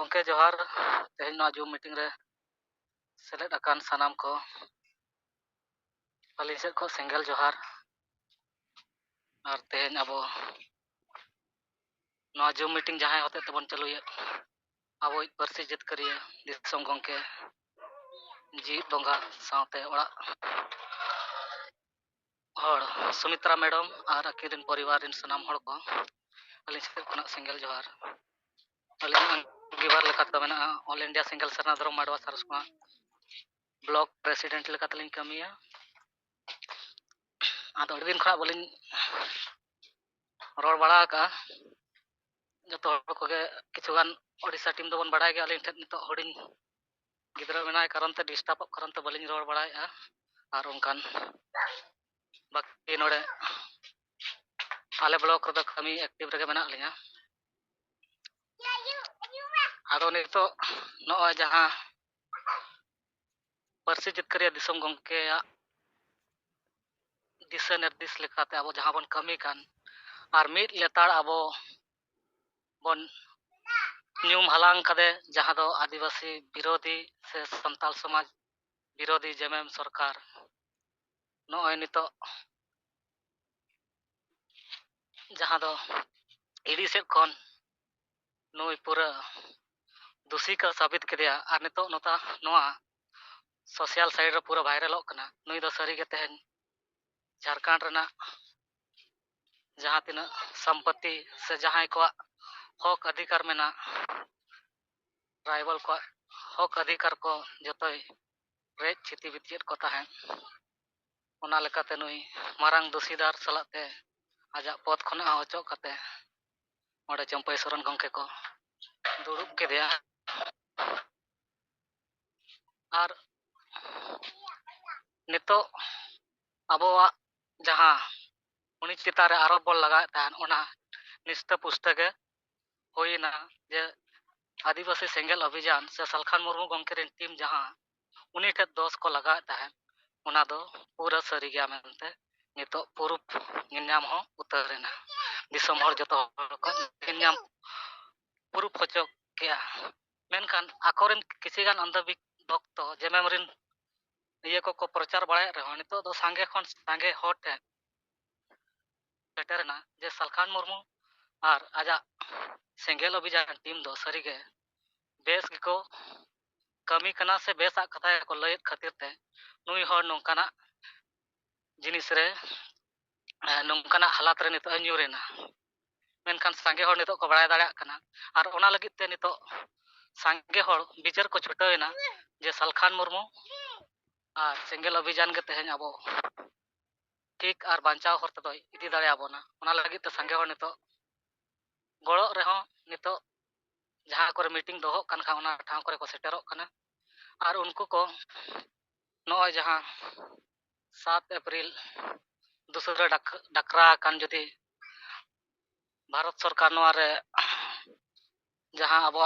Gongke johar, tehny noa Zoom meeting re seled akan sanam ko aling sed ko single johar ar tehny abo noa Zoom meeting jahay hote tebon chaluya abo parsi jitkariya disom gongke ji donga saute orak hor Sumitra madam ar akirin poriwar rin sanam hor ko aling sed khonag single johar aling gibar lekata mena All India Single Sarna Dharam Madwa Sarasma block president लेकातलिंग कमिया आदो अड़ी दिन खा bowling road बड़ा का जो Koge किछुगान Odisha team दोबन बड़ा गया अलिंग ठेन नितो होडिंग गिद्रा मेनाय कारण ते डिस्टर्ब कारण ते बलिंग रोड बड़ाया आर उनकान बाकी नोडे आले ब्लॉक रदो कमी एक्टिव रगे मेना लिंगा आदो नितो नो जहां परसी जितकरिया दिसम गंके दिशा निर्देश लेकाते अब जहां बन कमी कान आर मिट लेतार अबो बन न्यूम हलांग कदे जहां दो आदिवासी विरोधी से संताल समाज विरोधी जेमेम सरकार नोय नितो जहां दो इडी से कोन नोय पूरा दोषी का साबित किया आर नितो नोता नोआ सोशल साइड रे पूरा वायरल कना नोय दो सरी के तेहन झारखंड रना जहां तिना संपत्ति से जहां को हक अधिकार मेना ट्राइबल को हक अधिकार को जतोय रेज छिति बितियत को ताहें ओना लेकाते नुई मारांग दोषीदार सलाते आजा पद खना अचो कते ओडे चंपई सोरेन गंके को दुरुब केदिया आर नितो अबोवा जहां उनी चितारे आरोप बल लगा तान ओना निष्ठ पुस्तके होइना जे आदिवासी सेंगल अभियान से सलखान मुर्मू गंके रेन टीम जहां उनी ठे दोष को लगा तान ओना दो पूरा सरी गया मेनते नितो पुरुप गिन्याम हो उतरेना दिसम हर जतो को गिन्याम पुरुप होचो किया मेनखान आकोरेन किसिगान अंधविक भक्त जेमेमरिन ये को प्रचार बड़ाय रहो नितो दो सांगे खन सांगे होटे सेटरना जे सलखान मुर्मू आर आजा सेंगेल अभियान टीम दो सरीगे बेस को कमी कना से बेसा कथा को लय खातिर ते नुई हर नोंकाना जिनिस रे नोंकाना हालात रे नितो न्यूरेना मेनखान सांगे हर नितो को बड़ाय दाड़ा कना आर ओना लगित ते नितो सांगे हर विचार को छुटावेना जे सलखान मुर्मू आर सेंगेल अभियान के तेहन अबो ठीक आर बांचाव हर तदो इदी दाड़ा आबोना ओना लगित ते सांगे हर नितो गड़ो रेहो नितो जहां करे मीटिंग दोहो कान खा ओना ठाव करे को सेटरो कना आर उनको को नोय जहां 7 अप्रैल दूसरा डकरा कान जदि भारत सरकार नोआ रे जहां अब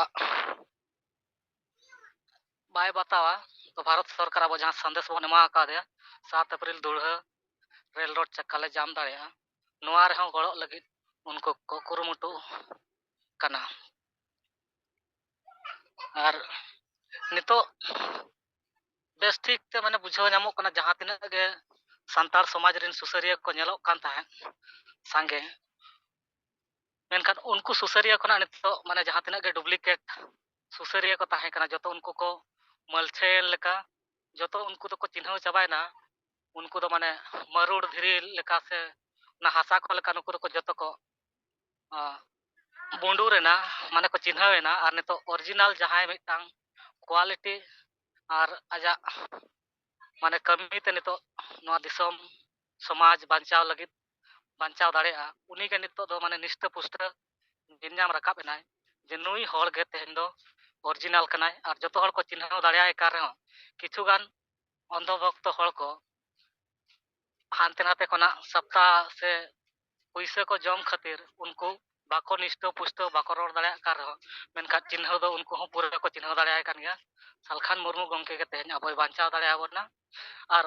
बाय बतावा तो भारत सरकार अब जहां संदेश बन एमा का दे 7 अप्रैल दुढ़ा रेल रोड चक्का ले जाम दाड़िया नोआ रे गड़ो लगित उनको को कुरुमुटु कना आर नितो बेस ठीक ते माने बुझाव नामो कना जहां तिना गे संताल समाज रिन सुसरिया को नेलो कान ताहे सांगे मेनखान उनको सुसरिया कोना नितो माने जहां तिना गे डुप्लीकेट सुसरिया को ताहे कना जतो उनको को मलछेल लेका जतो उनको तो को चिन्ह चाबायना उनको तो माने मरुड़ धीरे लेका से ना हासा को लेका उनको को जतो को बुंडू रेना माने को चिन्हवेना आर नितो ओरिजिनल जहां मिटांग क्वालिटी आर आजा माने कमी ते नितो नोआ दिसम समाज बांचाव लगित बांचाव दाड़ेया उनी के नितो दो माने निष्ठ पुष्ट गिन्याम रकाब एनाय जे नुई हर गे तेहन दो ओरिजिनल कनाय आर जतो हर को चिन्ह दाड़ेया कार रे किछुगान अंधभक्त हर को हानते नाते कोना सप्ताह से पैसे को जम खातिर उनको बाको निष्ठ पुष्ट बाको रोड दाड़ेया कार रे मेनका चिन्ह दो उनको हो पूरा को चिन्ह दाड़ेया कान गया सलखान मुर्मू गंके के तेहन अब बांचाव दाड़ेया बोना आर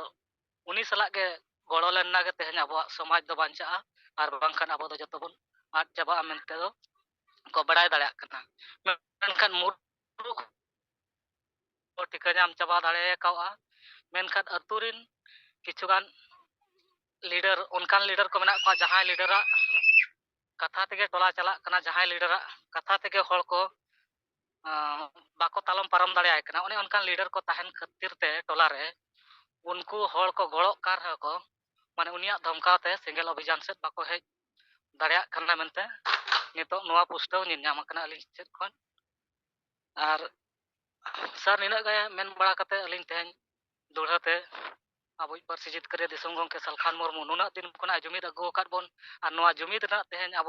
उनी सला के गड़ो लेना के तेहन अब समाज दो बांचा आर बांखान अब दो जतो बन आद चाबा मेनते दो को बड़ाय दाड़ेया कना मेनखान ᱴᱷᱤᱠᱟᱹ ᱧᱟᱢ ᱪᱟᱵᱟ ᱫᱟᱲᱮ ᱠᱟᱣᱟ ᱢᱮᱱᱠᱷᱟᱱ ᱟᱹᱛᱩ ᱨᱤᱱ ᱠᱤᱪᱷᱩᱜᱟᱱ लीडर उनकान लीडर को मेना को जहां लीडरा कथा तेगे टोला चला कना जहां लीडरा कथा तेगे हर को बाको तालम पारम दाड़े कना उन्हें उनकान लीडर को तहन खातिर ते टोला रे उनको हर को गड़ो कार है को माने उनिया धमकाते सिंगल अभियान से बाको हेज दाड़े कना मेनते नितो नोआ पुस्टव निन्याम कना अलिन चेत खन आर सर निना गए मेन बड़ा कते अलिन तेहन दुढ़ते अब पार्सी जितकारिया दिसम गंके सालखान मुर्मू नुना दिन खना जुमिद अगु अकाद बोन आर नोआ जुमिद ना तेहन अब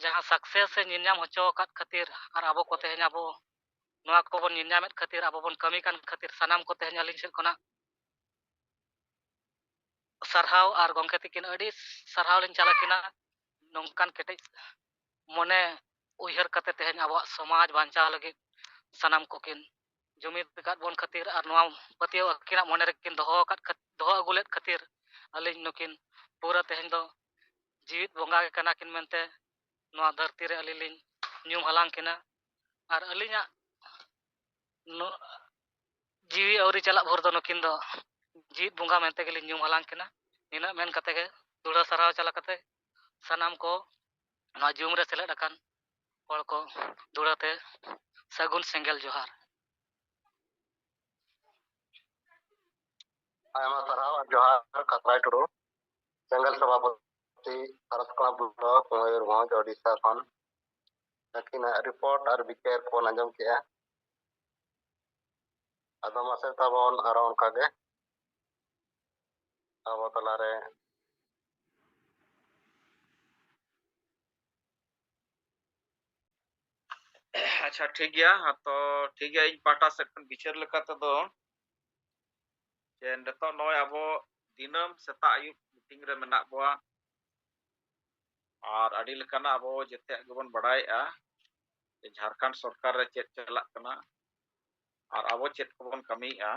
जहां सक्सेस से निन्याम होचो अकाद खातिर आर अब को तेहन अब नोआ को बोन निन्यामेत खातिर अब बोन कमी कान खातिर सनाम को तेहन अलिन सेद खना सरहाव आर गंके तिकिन अडी सरहाव लिन चाला किना नोंकान केटे मने उयहर कते तेहन अब समाज बांचा लगे सनाम को किन जुमिद काद बोन खातिर आर नोआ पतियो अकिना मने रेकिन दोहो अगुलेत खातिर अलिन नुकिन पूरा तेहन दो जीवित बोंगा के कना किन मेनते नोआ धरती रे अलिलिन न्यूम हलांग किना आर अलिना जीवी औरी चला भोर दो नुकिन दो जीवित बोंगा मेनते गेलिन न्यूम हलांग किना निना मेन कते गे दुड़ा सराव चला कते सनाम को नोआ जुम रे सेलेद अकान हर को दुड़ाते सगुन सेंगेल जोहार आयमा सराव जोहार कतराय टुडू सेंगल सभापति भारत क्लब ब्लॉक मयूरभंज ओडिशा खन लेकिन रिपोर्ट और विकेर को अंजम किया आदम आसे तबन आरो उनका के अब तलारे अच्छा ठीक गया तो ठीक गया इन पाटा से बिचार लेकाते दो जे नतो नय अब दिनम सेता आयुब मीटिंग रे मेना बवा और अडी लेकाना अब जते गेबन बड़ायआ जे झारखंड सरकार रे चेत चलाक कना और अब चेत कोबन कमीआ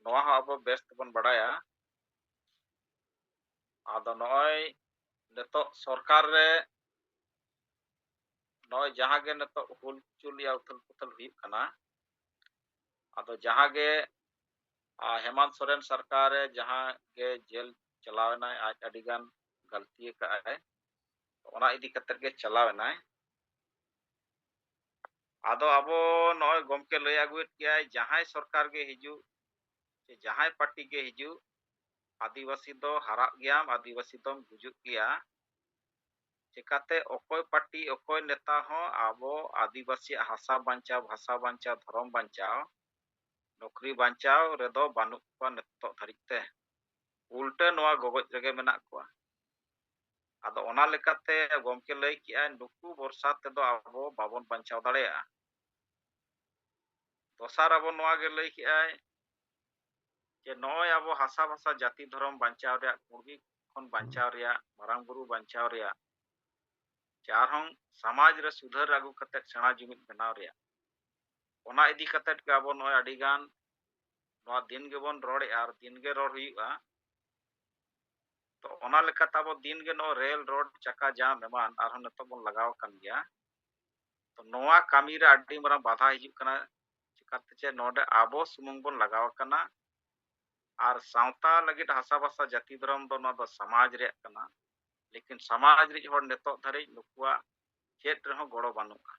नोआ हो अब बेस्ट बन बड़ाया आदो नय नतो सरकार रे नय जहां गे नतो हुलचुल या उथल पुथल हुई कना आदो जहां गे हेमंत सोरेन सरकार जहां गे जेल चलावना आज अडिगान गलती का है ओना इदी कतर गे चलावना आदो अब नय गमके लय आगुत किया जहां सरकार गे हिजु जे जहां पार्टी गे हिजु आदिवासी दो हरा गया आदिवासी दो गुजुक गया चिकाते अकोय पार्टी अकोय नेता हो अब आदिवासी हासा बांचाव भाषा बांचाव धर्म बांचाव नौकरी बांचाव रेदो बानुक को नतो धरिते उल्टे नोआ गगज रेगे मेना को आदो ओना लेकाते गमके लय किया नुकु वर्षा तेदो अब बाबन बांचाव दाड़ेया दोसार अब नोआ गे लय किया जे नय अब हासा भाषा जाति धर्म बांचाव रे कुर्गी खन बांचाव रे मारांग बुरु बांचाव रे चारहं समाज रे सुधार आगु कते सेना जुमिद बनाव रे ओना इदी कते के अब नय अडिगान नोआ दिन गेबन रोड़े आर दिन गे रोड़ हुईआ तो ओना लेकाते अब दिन गे नो रेल रोड चक्का जाम एमान आर नतो बन लगाव कन गया तो नोआ कामी रे अड्डी मरा बाधा हिजुक कना चिकाते चे नोडे आबो सुमुंग बन लगाव कना और सावता लगित हासा भाषा जाति धर्म दो ना दो समाज रे कना लेकिन समाज रे हर नेतो धरे नुकुआ चेत रहो गड़ो बानुका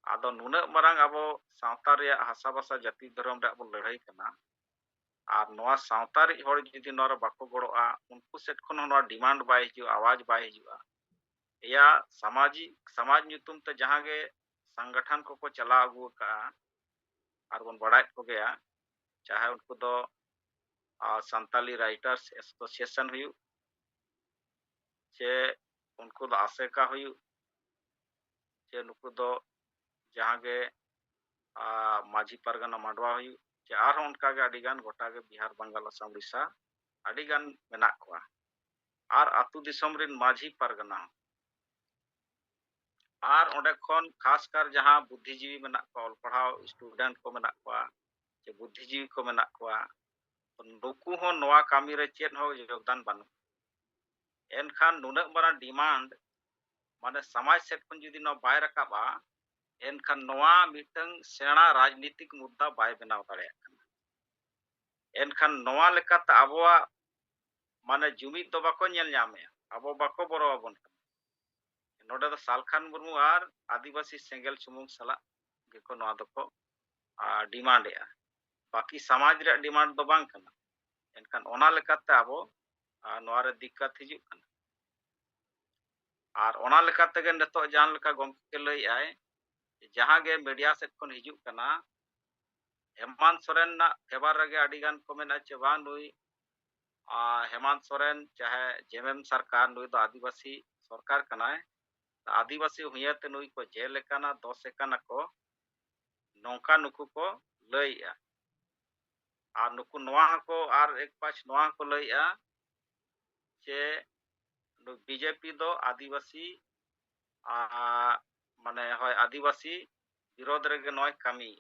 आदो नुना मरांग अबो सावता रे हासा भाषा जाति धर्म रे अब लड़ाई कना और नोआ सावता रे हर जदि नोरा बाको गड़ोआ उनको सेट खन नोआ डिमांड बाय हिजु आवाज बाय हिजुआ या समाज ᱧᱩᱛᱩᱢ ते जहां गे संगठन को चला अगु का और बन बड़ाय को गया चाहे उनको दो संताली राइटर्स एसोसिएशन हुई चे उनको दो आसेका हुई चे नुको दो जहां गे माझी परगना मांडवा हुई चे आर उनका गे अडिगान गोटा गे बिहार बंगाल असम उड़ीसा अडिगान मेना कोआ आर आतु दिसम रिन माझी परगना आर ओंडे खन खासकर जहां बुद्धिजीवी मेना को ऑल पढ़ाव स्टूडेंट को मेना कोआ चे बुद्धिजीवी को मेना कोआ नुकु हो नोआ कामी रे चेत हो योगदान बानु एनखान नुना मारा डिमांड माने समाज सेट खन जुदी न बाय रकाबा एनखान नोआ मिटंग सेना राजनीतिक मुद्दा बाय बनाव दाड़ेया कना एनखान नोआ लेकाते आबोआ माने जुमिद दो बाको नेल ᱧᱟᱢᱮ आबो बाको बरो आबोन नोडे दो सालखान मुर्मू आर आदिवासी सेंगेल सुमुंग सला गेको नोआ दको डिमांड या बाकी समाज रे डिमांड दो बांग कना एनखान ओना लेकाते आबो नोआ रे दिक्कत हिजुग कना आर ओना लेकाते गे नेतो जान लेका गमके लई आय जहां गे मीडिया सेट खन हिजुग कना हेमंत सोरेन ना फेवर रगे अडिगान को मेना चे बा नुई हेमंत सोरेन चाहे जेएमएम सरकार नुई दो आदिवासी सरकार कनाय आदिवासी हुयते नुई को जेल लेकाना दोष एकाना को नौका नुकु को लइया आर नुकु नोआ को आर एक पाँच नोआ को लइया जे बीजेपी दो आदिवासी माने होय आदिवासी विरोध रेगे नोय कमी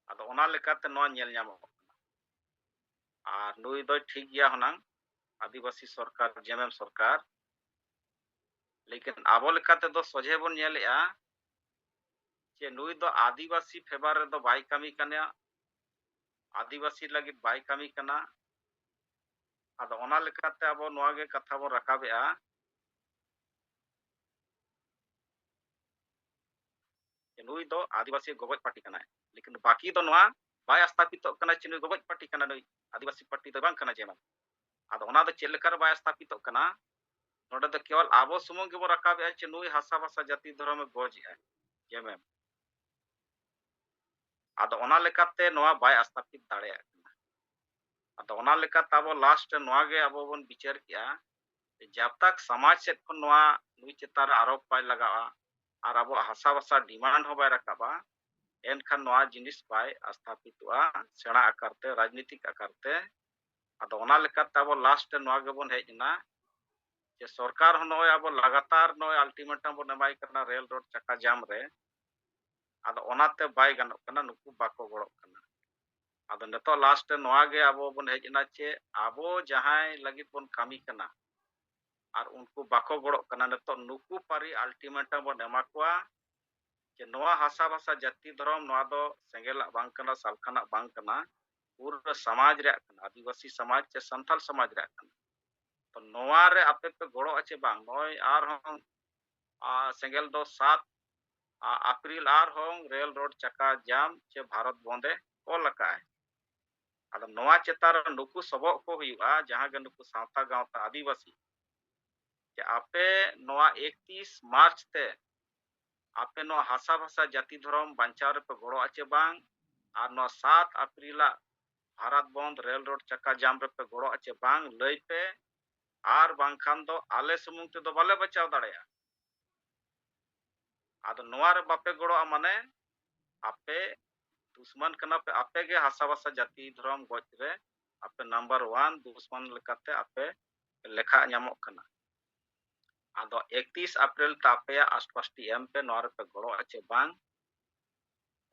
आदो ओना लेकाते नोआ नेल ᱧᱟᱢᱚᱜ आर नुई दो ठीक गया हनांग आदिवासी सरकार जेएमएम सरकार लेकिन आबो लेकाते दो सोझे बन नेलेया जे नुई दो आदिवासी फेवर रे दो बाय कमी कन्या आदिवासी लगी बाय कमी कना आदो ओना लेकाते आबो नोआ गे कथा बो रकाबेआ नुई दो आदिवासी गगज पार्टी कना लेकिन बाकी दो नोआ बाय स्थापित कना चे नुई गगज पार्टी कना नुई आदिवासी पार्टी दो बांग कना जेमा आदो ओना दो चेलकर बाय स्थापित कना नोडे दो केवल आबो सुमुंग गे बो रकाबेआ चे नुई हासा भाषा जाति धर्म में गज है जेमे आदो ओना लेकाते नोआ बाय स्थापित दाड़ेया आदो ओना लेकाते आबो लास्ट नोआ गे आबो बन विचार किया जब तक समाज से खन नोआ नुई चेतार आरोप बाय लगावा और आबो हासा भाषा डिमांड हो बाय रकाबा एनखान नोआ जिनिस बाय स्थापितवा सेना आकारते राजनीतिक आकारते आदो ओना लेकाते आबो लास्ट नोआ गे बन हेजना जे सरकार हो नोय आबो लगातार नोय अल्टीमेटम बन एमाय करना रेल रोड चक्का जाम रे आदो ओनाते बाय गानो कना नुकु बाको गड़ो कना आदो नेतो लास्ट नोआ गे आबो बन हेजना चे आबो जहाय लगित बन कामी कना और उनको बाको गड़ो कना नेतो नुकु पारी अल्टीमेटम बन एमा कोआ जे नोआ हासा भाषा जाति धर्म नोआ दो सेंगेला बांग कना सालखाना बांग कना पूरा समाज रे कना आदिवासी समाज चे संथाल समाज रे कना तो नोआ रे आपे पे गड़ो आचे बांग नोय आर हम सेंगेल दो 7 अप्रैल आर हम रेल रोड चक्का जाम चे भारत बंदे को लकाय आदो नोआ चेतार नुकु सबो को हुआ जहां गे नुकु सावता गावता आदिवासी जे आपे नोआ 31 मार्च ते आपे नो हासा भाषा जाति धर्म बांचाव रे पे गड़ो आचे बांग और नो 7 अप्रैल भारत बंद रेल रोड चक्का जाम रे पे गड़ो आचे बांग लई पे आर बांखान दो आले सुमुंग ते दो बाले बचाव दाड़ेया आदो नोआ रे बापे गड़ो माने आपे दुश्मन कना पे आपे गे हासा भाषा जाति धर्म गज रे आपे नंबर 1 दुश्मन लेकाते आपे लेखा ᱧᱟᱢᱚᱜ कना आदो 31 अप्रैल तापे आसपासटी एम पे नोर पे गड़ो आचे बांग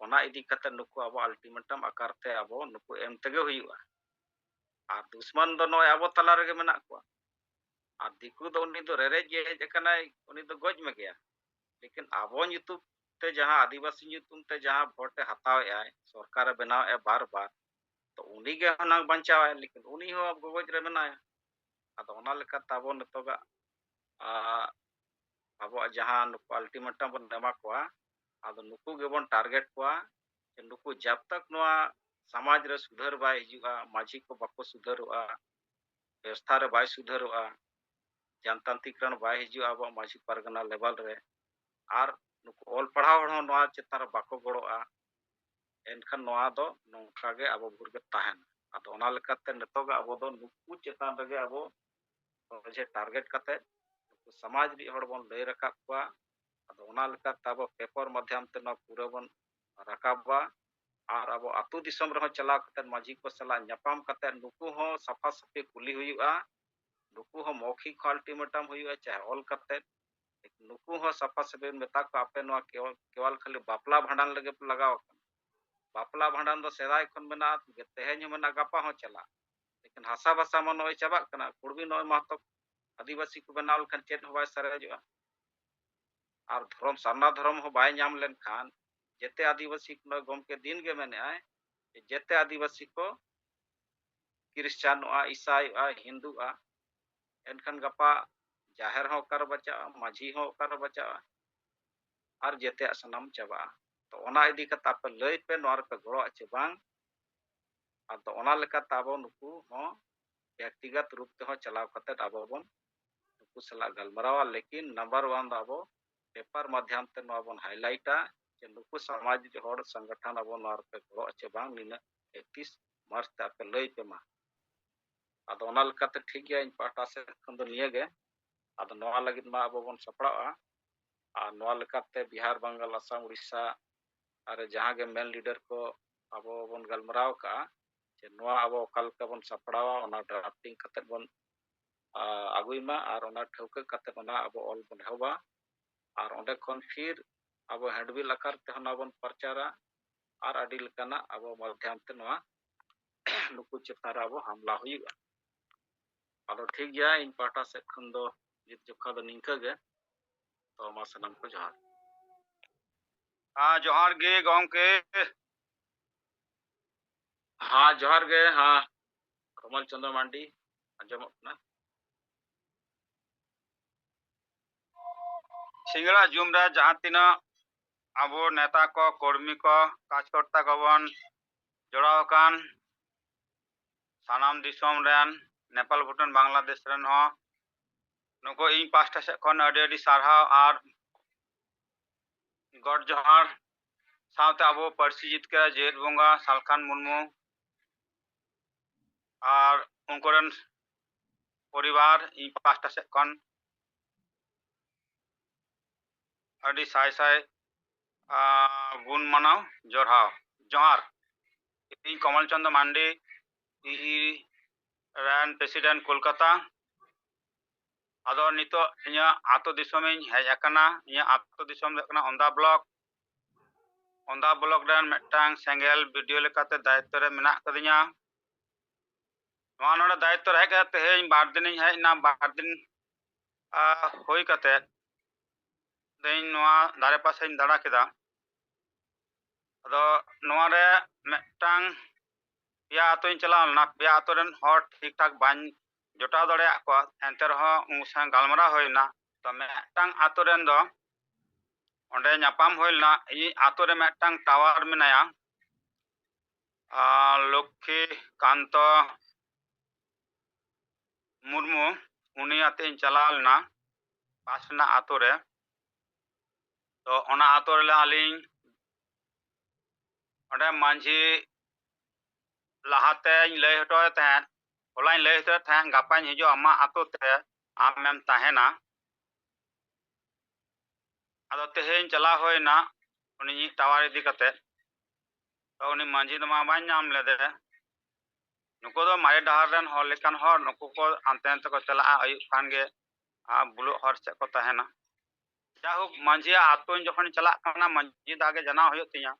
ओना इदी कते नुकु आबो अल्टीमेटम आकारते आबो नुकु एम तेगे हुयुआ आर दुश्मन दो नोय आबो तला रेगे मेना को आर दिकु दो उनी दो रेरे जे हेज कनाय उनी दो गज में गया लेकिन आबो ᱧᱩᱛᱩᱢ ते जहां आदिवासी ᱧᱩᱛᱩᱢ ते जहां वोट हताव आय सरकार बनाव ए बार बार तो उनी गे हनांग बंचाव है लेकिन उनी हो गगज रे मेनाया आदो ओना लेका ताबो नतोगा अब जहां नुकु अल्टीमेटम बन एमा कोआ आदो नुकु गेबन टारगेट कोआ जे नुकु जब तक नोआ समाज रे सुधार बाय हिजुआ माझी को बाको सुधारोआ व्यवस्था रे बाय सुधारोआ जनतांत्रिकरण बाय हिजुआ अब माझी परगना लेवल रे आर नुकु ऑल पढ़ाव हण नोआ चेतार बाको गड़ोआ एनखान नोआ दो नोंखा गे अब बुरगे ताहन आदो ओना लेकाते नतोगा अब दो नुकु चेतान रेगे अब जे टारगेट कते समाज री हड़ बन लय रकाब कोआ आदो ओना लेकाते अब पेपर माध्यम ते न पूरा बन रकाबा और अब आतु दिसम रह चला कते माझी को सला न्यापाम कते नुकु हो सफा सफी कुली हुयुआ नुकु हो मौखिक अल्टीमेटम हुयुआ चाहे ऑल कते नुकु हो सफा सफी मेता को आपे नो केवल खाली बापला भांडन लगे लगाव बापला भांडन दो सेदाय खन मेना तेहेज मेना गापा हो चला लेकिन हासा भाषा मन नोय चाबा कना कुड़बी नोय महतो आदिवासी को बनाल खन चेत होबाय सरेजवा और धर्म सारना धर्म हो बाय नाम लेनखान जेते आदिवासी को गमके दिन के मेने आय जेते आदिवासी को क्रिश्चियनोआ ईसाईआ हिंदूआ एनखान गपा जाहेर हो कर बचा माझी हो कर बचा और जेते सनम चाबा तो ओना इदी कता पे लय पे नोर पे गड़ो आचे बांग तो ओना लेका ताबो नुकु हो व्यक्तिगत रूप ते हो चलाव कते आबो बन नुकु सला गलमरावा लेकिन नंबर 1 आबो पेपर माध्यम ते नो बन हाईलाइटा जे नुकु सामाजिक होड़ संगठन आबो नोर पे गड़ो आचे बांग निना 31 मार्च ता पे लय पे मा आदो ओना लेकाते ठीक गया इन पाटा से खन दो निये गे आदो नोआ लगित मा आबो बन सपड़ावा और नोआ लेकाते बिहार बंगाल असम उड़ीसा और जहां के मेन लीडर को आबो बन गलमराव का जे नोआ आबो कल का बन सपड़ावा ओना ड्राफ्टिंग कते बन आगुइमा और ओना ठौके कते ओना आबो ऑल बन हेबा और ओंडे खन फिर आबो हैंडबिल आकार ते होना बन प्रचारा और अडी लकाना आबो माध्यम ते नोआ नुकु चेतार आबो हमला हुईगा आदो ठीक गया इन पाटा से खन दो जित जोखा दो निंका गे तो मा सनम को जोहार जोहार गे गौमके हाँ जोहार गे हाँ कमल चंद्र मांडी अंजमक ना सिंगड़ा जुमरा जहाँ तीना आबो नेता को कर्मी को कार्यकर्ता को बन जोड़ाव कान सानाम दिसोम रेन नेपाल भूटान बांग्लादेश रेन हो नुको इन पास्टा से खन अडी सारहाव और गॉड जोहार सावते आबो पार्सी जीत के जेठ बोंगा सालखान मुर्मू और उनकोरन परिवार इन पास्टा से खन अडी साय साय गुण मनाव जोरहाव जोहार इन कमल चंद्र मांडी रैन प्रेसिडेंट कोलकाता आदो नितो इया आतो दिसोम हेज अकना इया आतो दिसोम ओंदा ब्लॉक रैन मेटांग सेंगेल वीडियो लेकाते दायित्व रे मेना कदिया नोआ नोडे दायित्व रे हेज तेहेñ बार दिन हेज ना बार दिन होई कते देñ नोआ दारे पासे दाड़ा केदा आदो नोआ रे मेटांग पिया आतो चलाव ना पिया आतो रेन हर ठीक ठाक बाñ जोटाव दड़े को एंते रहो उनसा गलमरा होइना तो मेटांग आतो रेन दो ओंडे नापाम होइना इ आतो रे मेटांग टावर मेनाया लक्ष्मी कांतो मुर्मू उनी आते चलावना पासना आतो रे तो ओना आतो रे आलिंग ओंडे मांझी लहाते लय हटो तहन होला लय हटो तहन गापा हिजो अमा आतो ते आमेम ताहेना आदो तेहेñ चला होइना उनी टावर इदी कते तो उनी मांझी दमा बाñ नाम लेदे नुको दो मारे डहार रेन हर लेकान हर नुको को आनते आनते को चला आयु खान गे बुलु हर से को ताहेना जाहोक मांझी आतो जखन चला खाना मांझी दागे जना होय तिया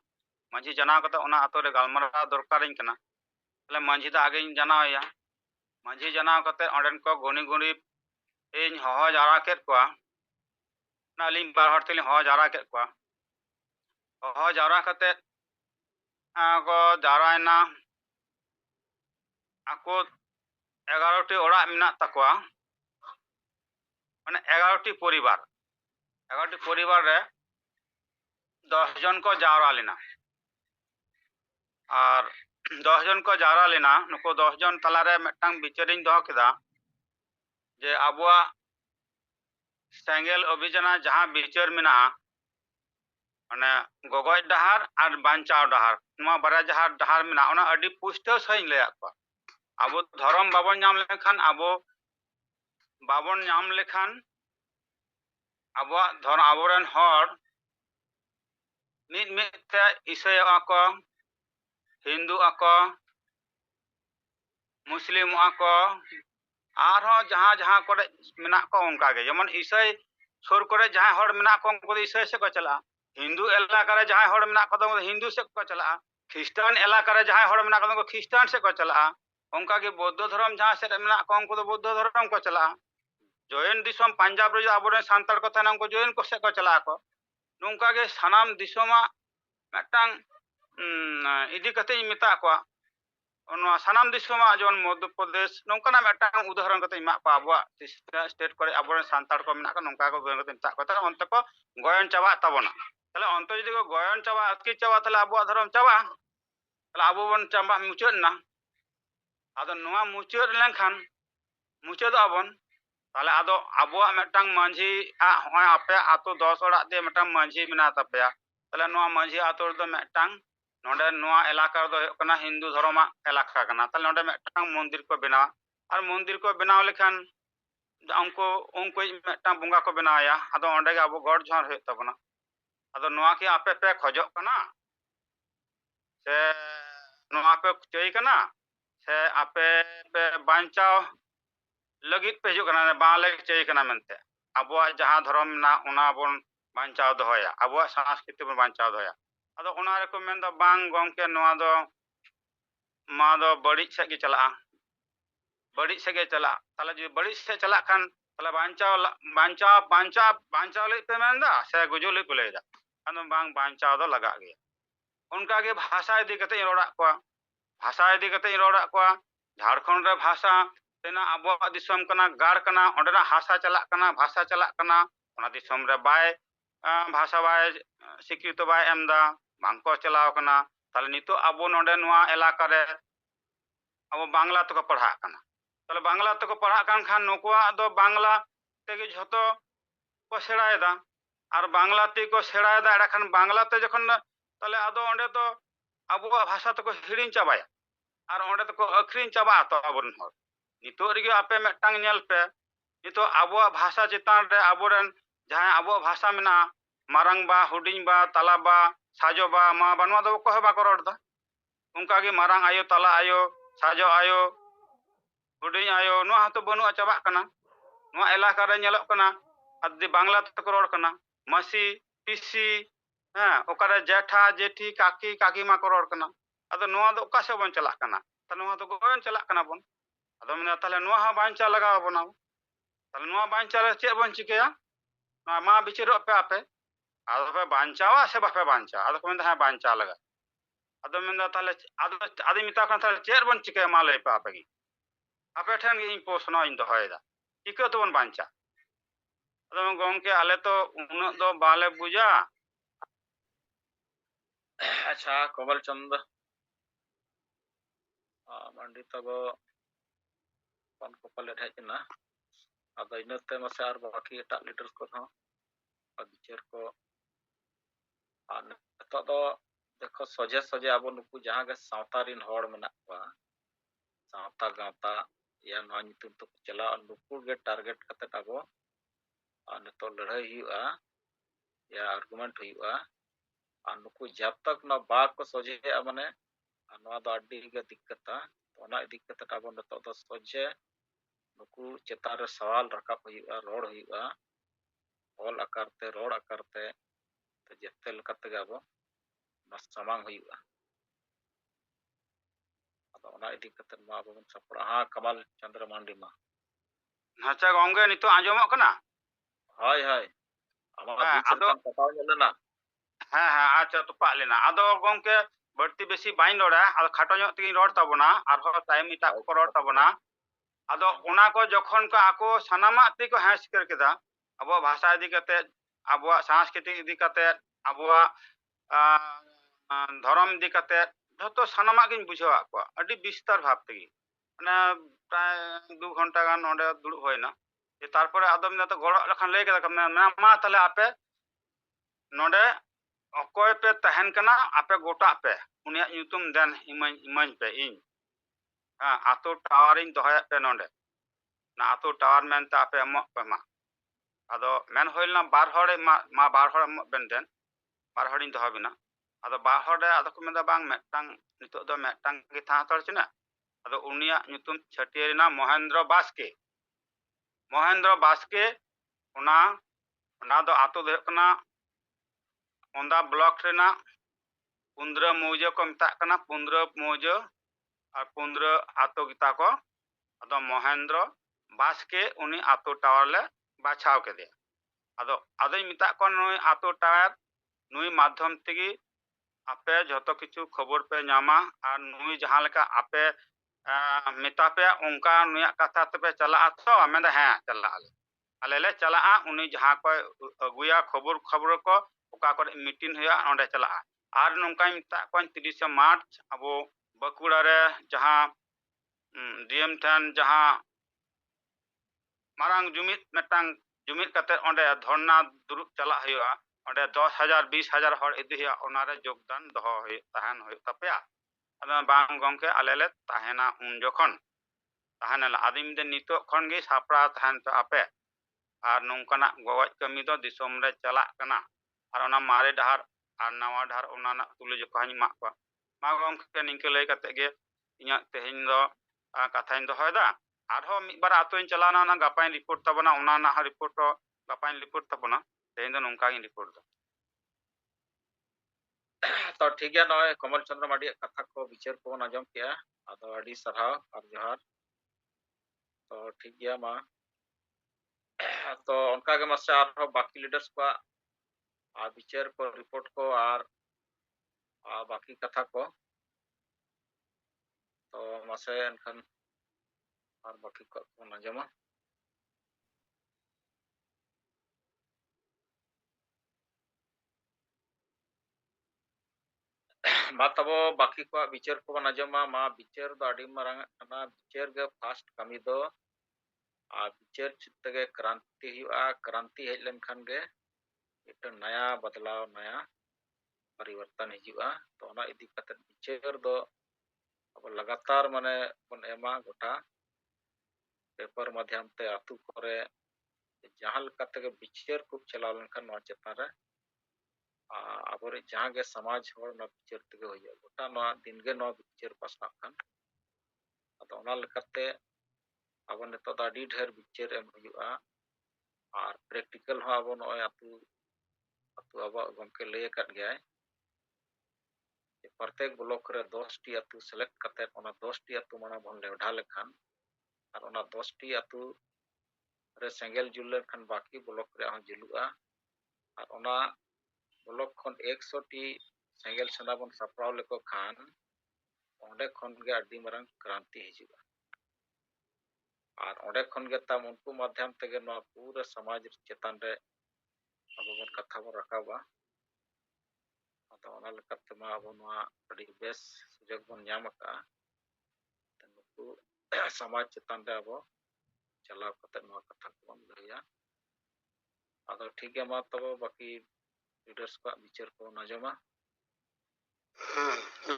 मांझी जना कते ओना आतो रे गलमरा दरकारिन कना तले मांझी दा आगे जना होया मांझी जना कते ओंडन को गुनी गुनी इन हो जारा केत को नालिम बार हर तेली हो जारा केत को हो जारा कते को जारायना आको 11टी ओड़ा मेना तकवा माने 11टी परिवार रे 10 जन को जावरा लेना और 10 जन को जावरा लेना नुको 10 जन तलारे मेटांग बिचारिन दो केदा जे आबुआ सेंगेल अभियान जहां बिचार मेना माने गगज डहार और बांचाव डहार नुआ बारा जहार डहार मेना ओना अडी पुष्टो सही लया को आबो धर्म बाबन नाम लेखान आबो धर्म आबोरन हर मिते ईसाई आको हिंदू आको मुस्लिम आको आरो जहां जहां करे मेना को उनका गे जेमन ईसाई सुर करे जहां हर मेना को उनको ईसाई से को चला हिंदू इलाका रे जहां हर मेना को हिंदू से को चला ख्रिस्टान इलाका रे जहां हर मेना को ख्रिस्टान से को चला उनका के बौद्ध धर्म जहां से मेना को उनको बौद्ध धर्म को चला join disom Punjab re abore santal ko thanan ko join ko se ko chala ko nungka ge sanam disoma metang idi kate meta ko onwa sanam disoma jon Madhya Pradesh nungka na metang udaharan kate ma pa abwa state kore abore santal ko mena ko nungka ko join kate meta ko ta onte ko goyon chaba tabona tale onte jodi ko goyon chaba atki chaba tale abwa dharam chaba tale abu bon chamba muchad na ado noa muchad lenkhan muchad abon tale ado abuwa metang manjhi hoy ape ato 10 orak te metang manjhi mena tapya tale noa manjhi ato do metang nonde noa elaka do kana Hindu dharma elaka kana tale nonde metang mondir ko benawa ar mondir ko benaw lekhan unko metang bunga ko benaya ado onde ge abu god jhar hoy tabona ado noa ki ape pe khojok kana se noa pe chei kana se ape pe banchaw lagit pe hijuk kana ba leg chei kana mente abuwa jaha dharam na ona bon banchaw dohoya abuwa sanskriti bon banchaw dohoya ado ona re ko menda bang gomke noa do ma do badi se ge chala tala ji badi se chala kan tala banchaw le pe menda se gujul le kuleda ado bang banchaw do laga ge unka ge bhasha idi kate rodak ko Jharkhand re bhasha tena abuwa disom kana gar kana ondena hasa chalak kana bhasha chalak kana ona disom re bai bhasha bai sikrito bai emda bangko chalaw kana tale nito abu nonde noa elaka re abu bangla to ko padhak kana tale bangla to ko padhak kan khan nukuwa do bangla tege jhoto ko seraida ar bangla te ko seraida era khan bangla te jokhon tale ado onde to abuwa bhasha to ko hirin chabaya ar onde to ko akhrin chaba to abon hor nito rigi ape metang nyel pe nito abuwa bhasha chitan re aburen jahan abuwa bhasha mena marang ba huding ba tala ba sajo ba ma banwa do ko ba ko rod da unka ge marang ayo tala ayo sajo ayo huding ayo no hato banu chaba kana no elaka re nyelok kana adi bangla te ko rod kana masi pisi okare jetha jethi kaki ma ko rod kana ado noa do oka se bon chalak kana ta noa do goyon chalak kana bon ado mena tale noa ha bancha lagaw bona tale noa bancha le che bon chikeya noa ma bichiro pe ape ado pe banchawa se bape bancha ado ko menda ha bancha laga ado menda tale ado mita kan tale che bon chikeya ma le pe ape gi ape than gi in posno in do hoyda iko to bon bancha ado gomke ale to unat do bale buja अच्छा कमल चंद मंडी तब कौन को पले हेजना अब इनते मसे are बाकी एटा leader को हो बिचार को तो देखो सजे अब नुकु जहां के सावता रिन होड़ मेना को सावता गावता या नो नितुम तो चला नुकु गे टारगेट कते अब तो लड़ाई हुआ या आर्गुमेंट हुआ नुकु जब तक ना बात को सजे माने नवा दो अड्डी गे दिक्कता तो ना दिक्कत अब नतो दो सजे नुकु चेतान रे सवाल रकाब हुआ रोड हुआ ऑल आकारते रोड आकारते तो जते लकते गे अब समांग हुआ अब ना दिक्कत मा अब सपड़ा हां कमल चंद्र मांडी मा अच्छा गomge nito anjomok kana हाय हाय आमा बीच रे पताव नेलना अच्छा तो पा लेना आदो गomke बढ़ती बेसी बाइन रोड़ा आदो खाटो nyok tegi rod tabona arho time ita ko rod tabona ado ona ko jokhon ko ako sanama ti ko hash kar keda abo bhasha idi kate abo sanskritik idi kate abo dharam idi kate joto sanama gin bujhawa ko adi bistar bhab tegi na pray 2 घंटा gan onde duru hoyna je tarpore adom na to goro lekhan lei keda ma tale ape nonde okoy pe tahen kana ape gota pe unia nyutum den iman pe in ato towering dohaya pe nonde na ato tower men ta ape mo pe ma ado men hoilna bar hore ma bar hore mo benden bar horin dohabina ado bar hore ado ko menda bang metang nito do metang gi tha tor china ado unia nyutum chhatierina Mohendra Baske ona do ato do kana onda block rena Pundra Mauja ko metak kana Pundra Mauja ar Pundra ato kita ko ado Mohendra ᱵᱟᱥᱠᱮ ᱩᱱᱤ ᱟᱛᱳ tower ᱞᱮ ᱵᱟᱪᱷᱟᱣ ᱠᱮᱫᱮᱭᱟ ᱟᱫᱚᱧ ᱢᱮᱛᱟᱜ ᱠᱚᱣᱟ ᱱᱩᱭ ᱟᱛᱳ ᱴᱟᱣᱟᱨ ᱱᱩᱭ ᱢᱟᱫᱽᱫᱷᱚᱢ ᱛᱮᱜᱮ ᱟᱯᱮ ᱡᱷᱚᱛᱚ ᱠᱤᱪᱷᱩ ᱠᱷᱚᱵᱚᱨ ᱯᱮ ᱧᱟᱢᱟ ᱟᱨ ᱱᱩᱭ ᱡᱟᱦᱟᱸ ᱞᱮᱠᱟ ᱟᱯᱮ ᱢᱮᱛᱟ ᱯᱮᱭᱟ ᱚᱱᱠᱟ ᱱᱩᱭᱟᱜ ᱠᱟᱛᱷᱟ ᱛᱮᱯᱮ ᱪᱟᱞᱟᱜᱼᱟ ᱛᱚ ᱢᱮᱱᱫᱟ ᱦᱮᱸ ᱪᱟᱞᱟᱜ ᱟᱞᱮ ᱞᱮ ᱪᱟᱞᱟᱜᱼᱟ ᱩᱱᱤ ᱡᱟᱦᱟᱸ ᱠᱚᱭ ᱟᱹᱜᱩᱭᱟ ᱠᱷᱚᱵᱚᱨ ᱠᱚ ᱚᱠᱟ ᱠᱚᱨᱮ ᱢᱤᱴᱤᱝ ᱦᱩᱭᱩᱜᱼᱟ ᱚᱸᱰᱮ ᱪᱟᱞᱟᱜᱼᱟ ᱟᱨ ᱱᱚᱝᱠᱟᱧ ᱢᱮᱛᱟᱜ ᱠᱚᱣᱟᱧ 30 ᱢᱟᱨᱪ ᱟᱵᱚ ᱵᱟᱸᱠᱩᱲᱟ ᱨᱮ ᱡᱟᱦᱟᱸ ᱰᱤএᱢ ᱴᱷᱮᱱ ᱡᱟᱦᱟᱸ ᱢᱟᱨᱟᱝ ᱢᱤᱫᱴᱟᱝ ᱡᱩᱢᱤᱫ ᱠᱟᱛᱮ ᱚᱸᱰᱮ ᱫᱷᱚᱨᱱᱟ ᱫᱩᱲᱩᱵ ᱪᱟᱞᱟᱜ ᱦᱩᱭᱩᱜᱼᱟ ᱚᱸᱰᱮ 10,000 20,000 ᱦᱚᱲ ᱤᱫᱤ ᱦᱩᱭᱩᱜᱼᱟ ᱚᱱᱟᱨᱮ ᱡᱳᱜᱽᱫᱟᱱ ᱛᱟᱦᱮᱱ ᱦᱩᱭᱩᱜ ᱛᱟᱯᱮᱭᱟ ᱟᱫᱚ ᱵᱟᱝ ᱜᱚᱝᱠᱮ ᱟᱞᱮ ᱞᱮ ᱛᱟᱦᱮᱱᱟ ᱩᱱ ᱡᱚᱠᱷᱚᱱ ᱛᱟᱦᱮᱱᱟᱞᱮ ᱟᱫᱚᱧ ᱢᱮᱱᱫᱟ ᱱᱤᱛᱚᱜ ᱠᱷᱚᱱ ᱜᱮ ᱥᱟᱯᱲᱟᱣ ᱛᱟᱦᱮᱱ ᱯᱮ ᱟᱯᱮ ᱟᱨ ᱱᱚᱝᱠᱟᱱᱟᱜ ᱜᱚᱜᱚᱡ ᱠᱟᱹᱢᱤ ᱫᱚ ᱫᱤᱥᱚᱢ ᱨᱮ ᱪᱟᱞᱟᱜ ᱠᱟᱱᱟ ᱟᱨ ᱚᱱᱟ ᱢᱟᱨᱮ ᱰᱟᱦᱟᱨ ᱟᱨ ᱱᱟᱣᱟ ᱰᱟᱦᱟᱨ ᱚᱱᱟ ᱨᱮᱱᱟᱜ ᱛᱩᱞᱟᱹᱡᱚᱠᱷᱟᱧ ᱮᱢᱟᱜ ᱠᱚᱣᱟ ᱢᱟ ᱜᱚᱝᱠᱮ ᱱᱤᱝᱠᱟᱹ ᱞᱟᱹᱭ ᱠᱟᱛᱮᱫ ᱜᱮ ᱤᱧᱟᱹᱜ ᱛᱮᱦᱮᱧ ᱫᱚ ᱠᱟᱛᱷᱟᱧ ᱫᱚᱦᱚᱭᱮᱫᱟ ᱟᱨᱦᱚᱸ ᱢᱤᱫᱵᱟᱨ ᱟᱛᱳᱧ ᱪᱟᱞᱟᱣᱱᱟ ᱚᱱᱟ ᱜᱟᱯᱟᱧ ᱨᱤᱯᱳর্ট ᱛᱟᱵᱚᱱᱟ ᱚᱱᱟ ᱨᱮᱱᱟᱜ ᱨᱤᱯᱳর্ট ᱦᱚᱸ ᱜᱟᱯᱟᱧ ᱨᱤᱯᱳর্ট ᱛᱟᱵᱚᱱᱟ ᱛᱮᱦᱮᱧ ᱫᱚ ᱱᱚᱝᱠᱟᱜᱤᱧ ᱨᱤᱯᱳর্ট ᱫᱟ ᱛᱚ ᱴᱷᱤक ᱜᱮᱭᱟ ᱱᱚᱜᱼᱚᱭ ᱠᱚᱢᱚᱞ ᱪᱚନ୍ଦ୍ᱨᱚ ᱢᱟᱨᱰᱤᱭᱟᱜ ᱠᱟᱛᱷᱟ ᱠᱚ ᱵᱤᱪᱟᱹᱨ ᱠᱚᱵᱚᱱ ᱟᱸᱡᱚᱢ ᱠᱮᱜᱼᱟ ᱟᱫᱚ ᱟᱹᱰᱤ ᱥᱟᱨᱦᱟᱣ ᱟᱨ ᱡᱚᱦᱟᱨ ᱛᱚ ᱴᱷᱤक ᱜᱮᱭᱟ ᱢᱟ ᱛᱚ ᱚᱱᱠᱟᱜᱮ ᱢᱟᱥᱮ ᱟᱨᱦᱚᱸ ᱵᱟকি ᱞᱤᱰᱟर्स ᱠᱚᱣᱟᱜ ᱵᱤᱪᱟᱹᱨ ᱠᱚ ᱨᱤᱯᱳর্ট ᱠᱚ ᱟᱨ बाकी कथा को तो मासे एनखान और बाकी को आंजमा मा तबो बाकी को विचार को आंजमा मा विचार दो आडी मारांग ना विचार गे फास्ट कमी दो विचार चित्तगे क्रांति हुआ क्रांति हेज लेनखान गे एक नया बदलाव नया परिवर्तन हिजुआ तो ना इदी कते विचार दो अब लगातार माने बन एमा गोटा पेपर माध्यम ते आतु करे जहां लकाते विचार खूब चलाव लेनखान नवा चेतान रे आबोरे जहां गे समाज होर ना विचार तगे होया गोटा नवा दिन गे नवा विचार पासना खान अतो ओना लकाते अब नेतो दा डी ढेर विचार एम हुआ और प्रैक्टिकल हो अब नय आतु आतु अब गमके लय काट गया प्रत्येक ब्लॉक रे 10 टी आतु सेलेक्ट करते ओना 10 टी आतु माना बन लेवढा लेखान और ओना 10 टी आतु रे सेंगेल जुल लेखान बाकी ब्लॉक रे हो जुलुआ और ओना ब्लॉक खन 100 टी सेंगेल सेना बन सप्राव लेको खान ओंडे खन गे अड्डी मरंग क्रांति हिजुआ और ओंडे खन गे ताम उनको माध्यम तेगे नो पूरा समाज चेतन रे अब बन कथा बन रखाबा तो ओना लकते मा अब नो अडी बेस सुजोग बन ᱧᱟᱢ ᱟᱠᱟ नुकु समाज चेतन रे अब चलाव कते नो कथा को बन लैया आदो ठीक है मा तब बाकी लीडर्स का विचार को आंजमा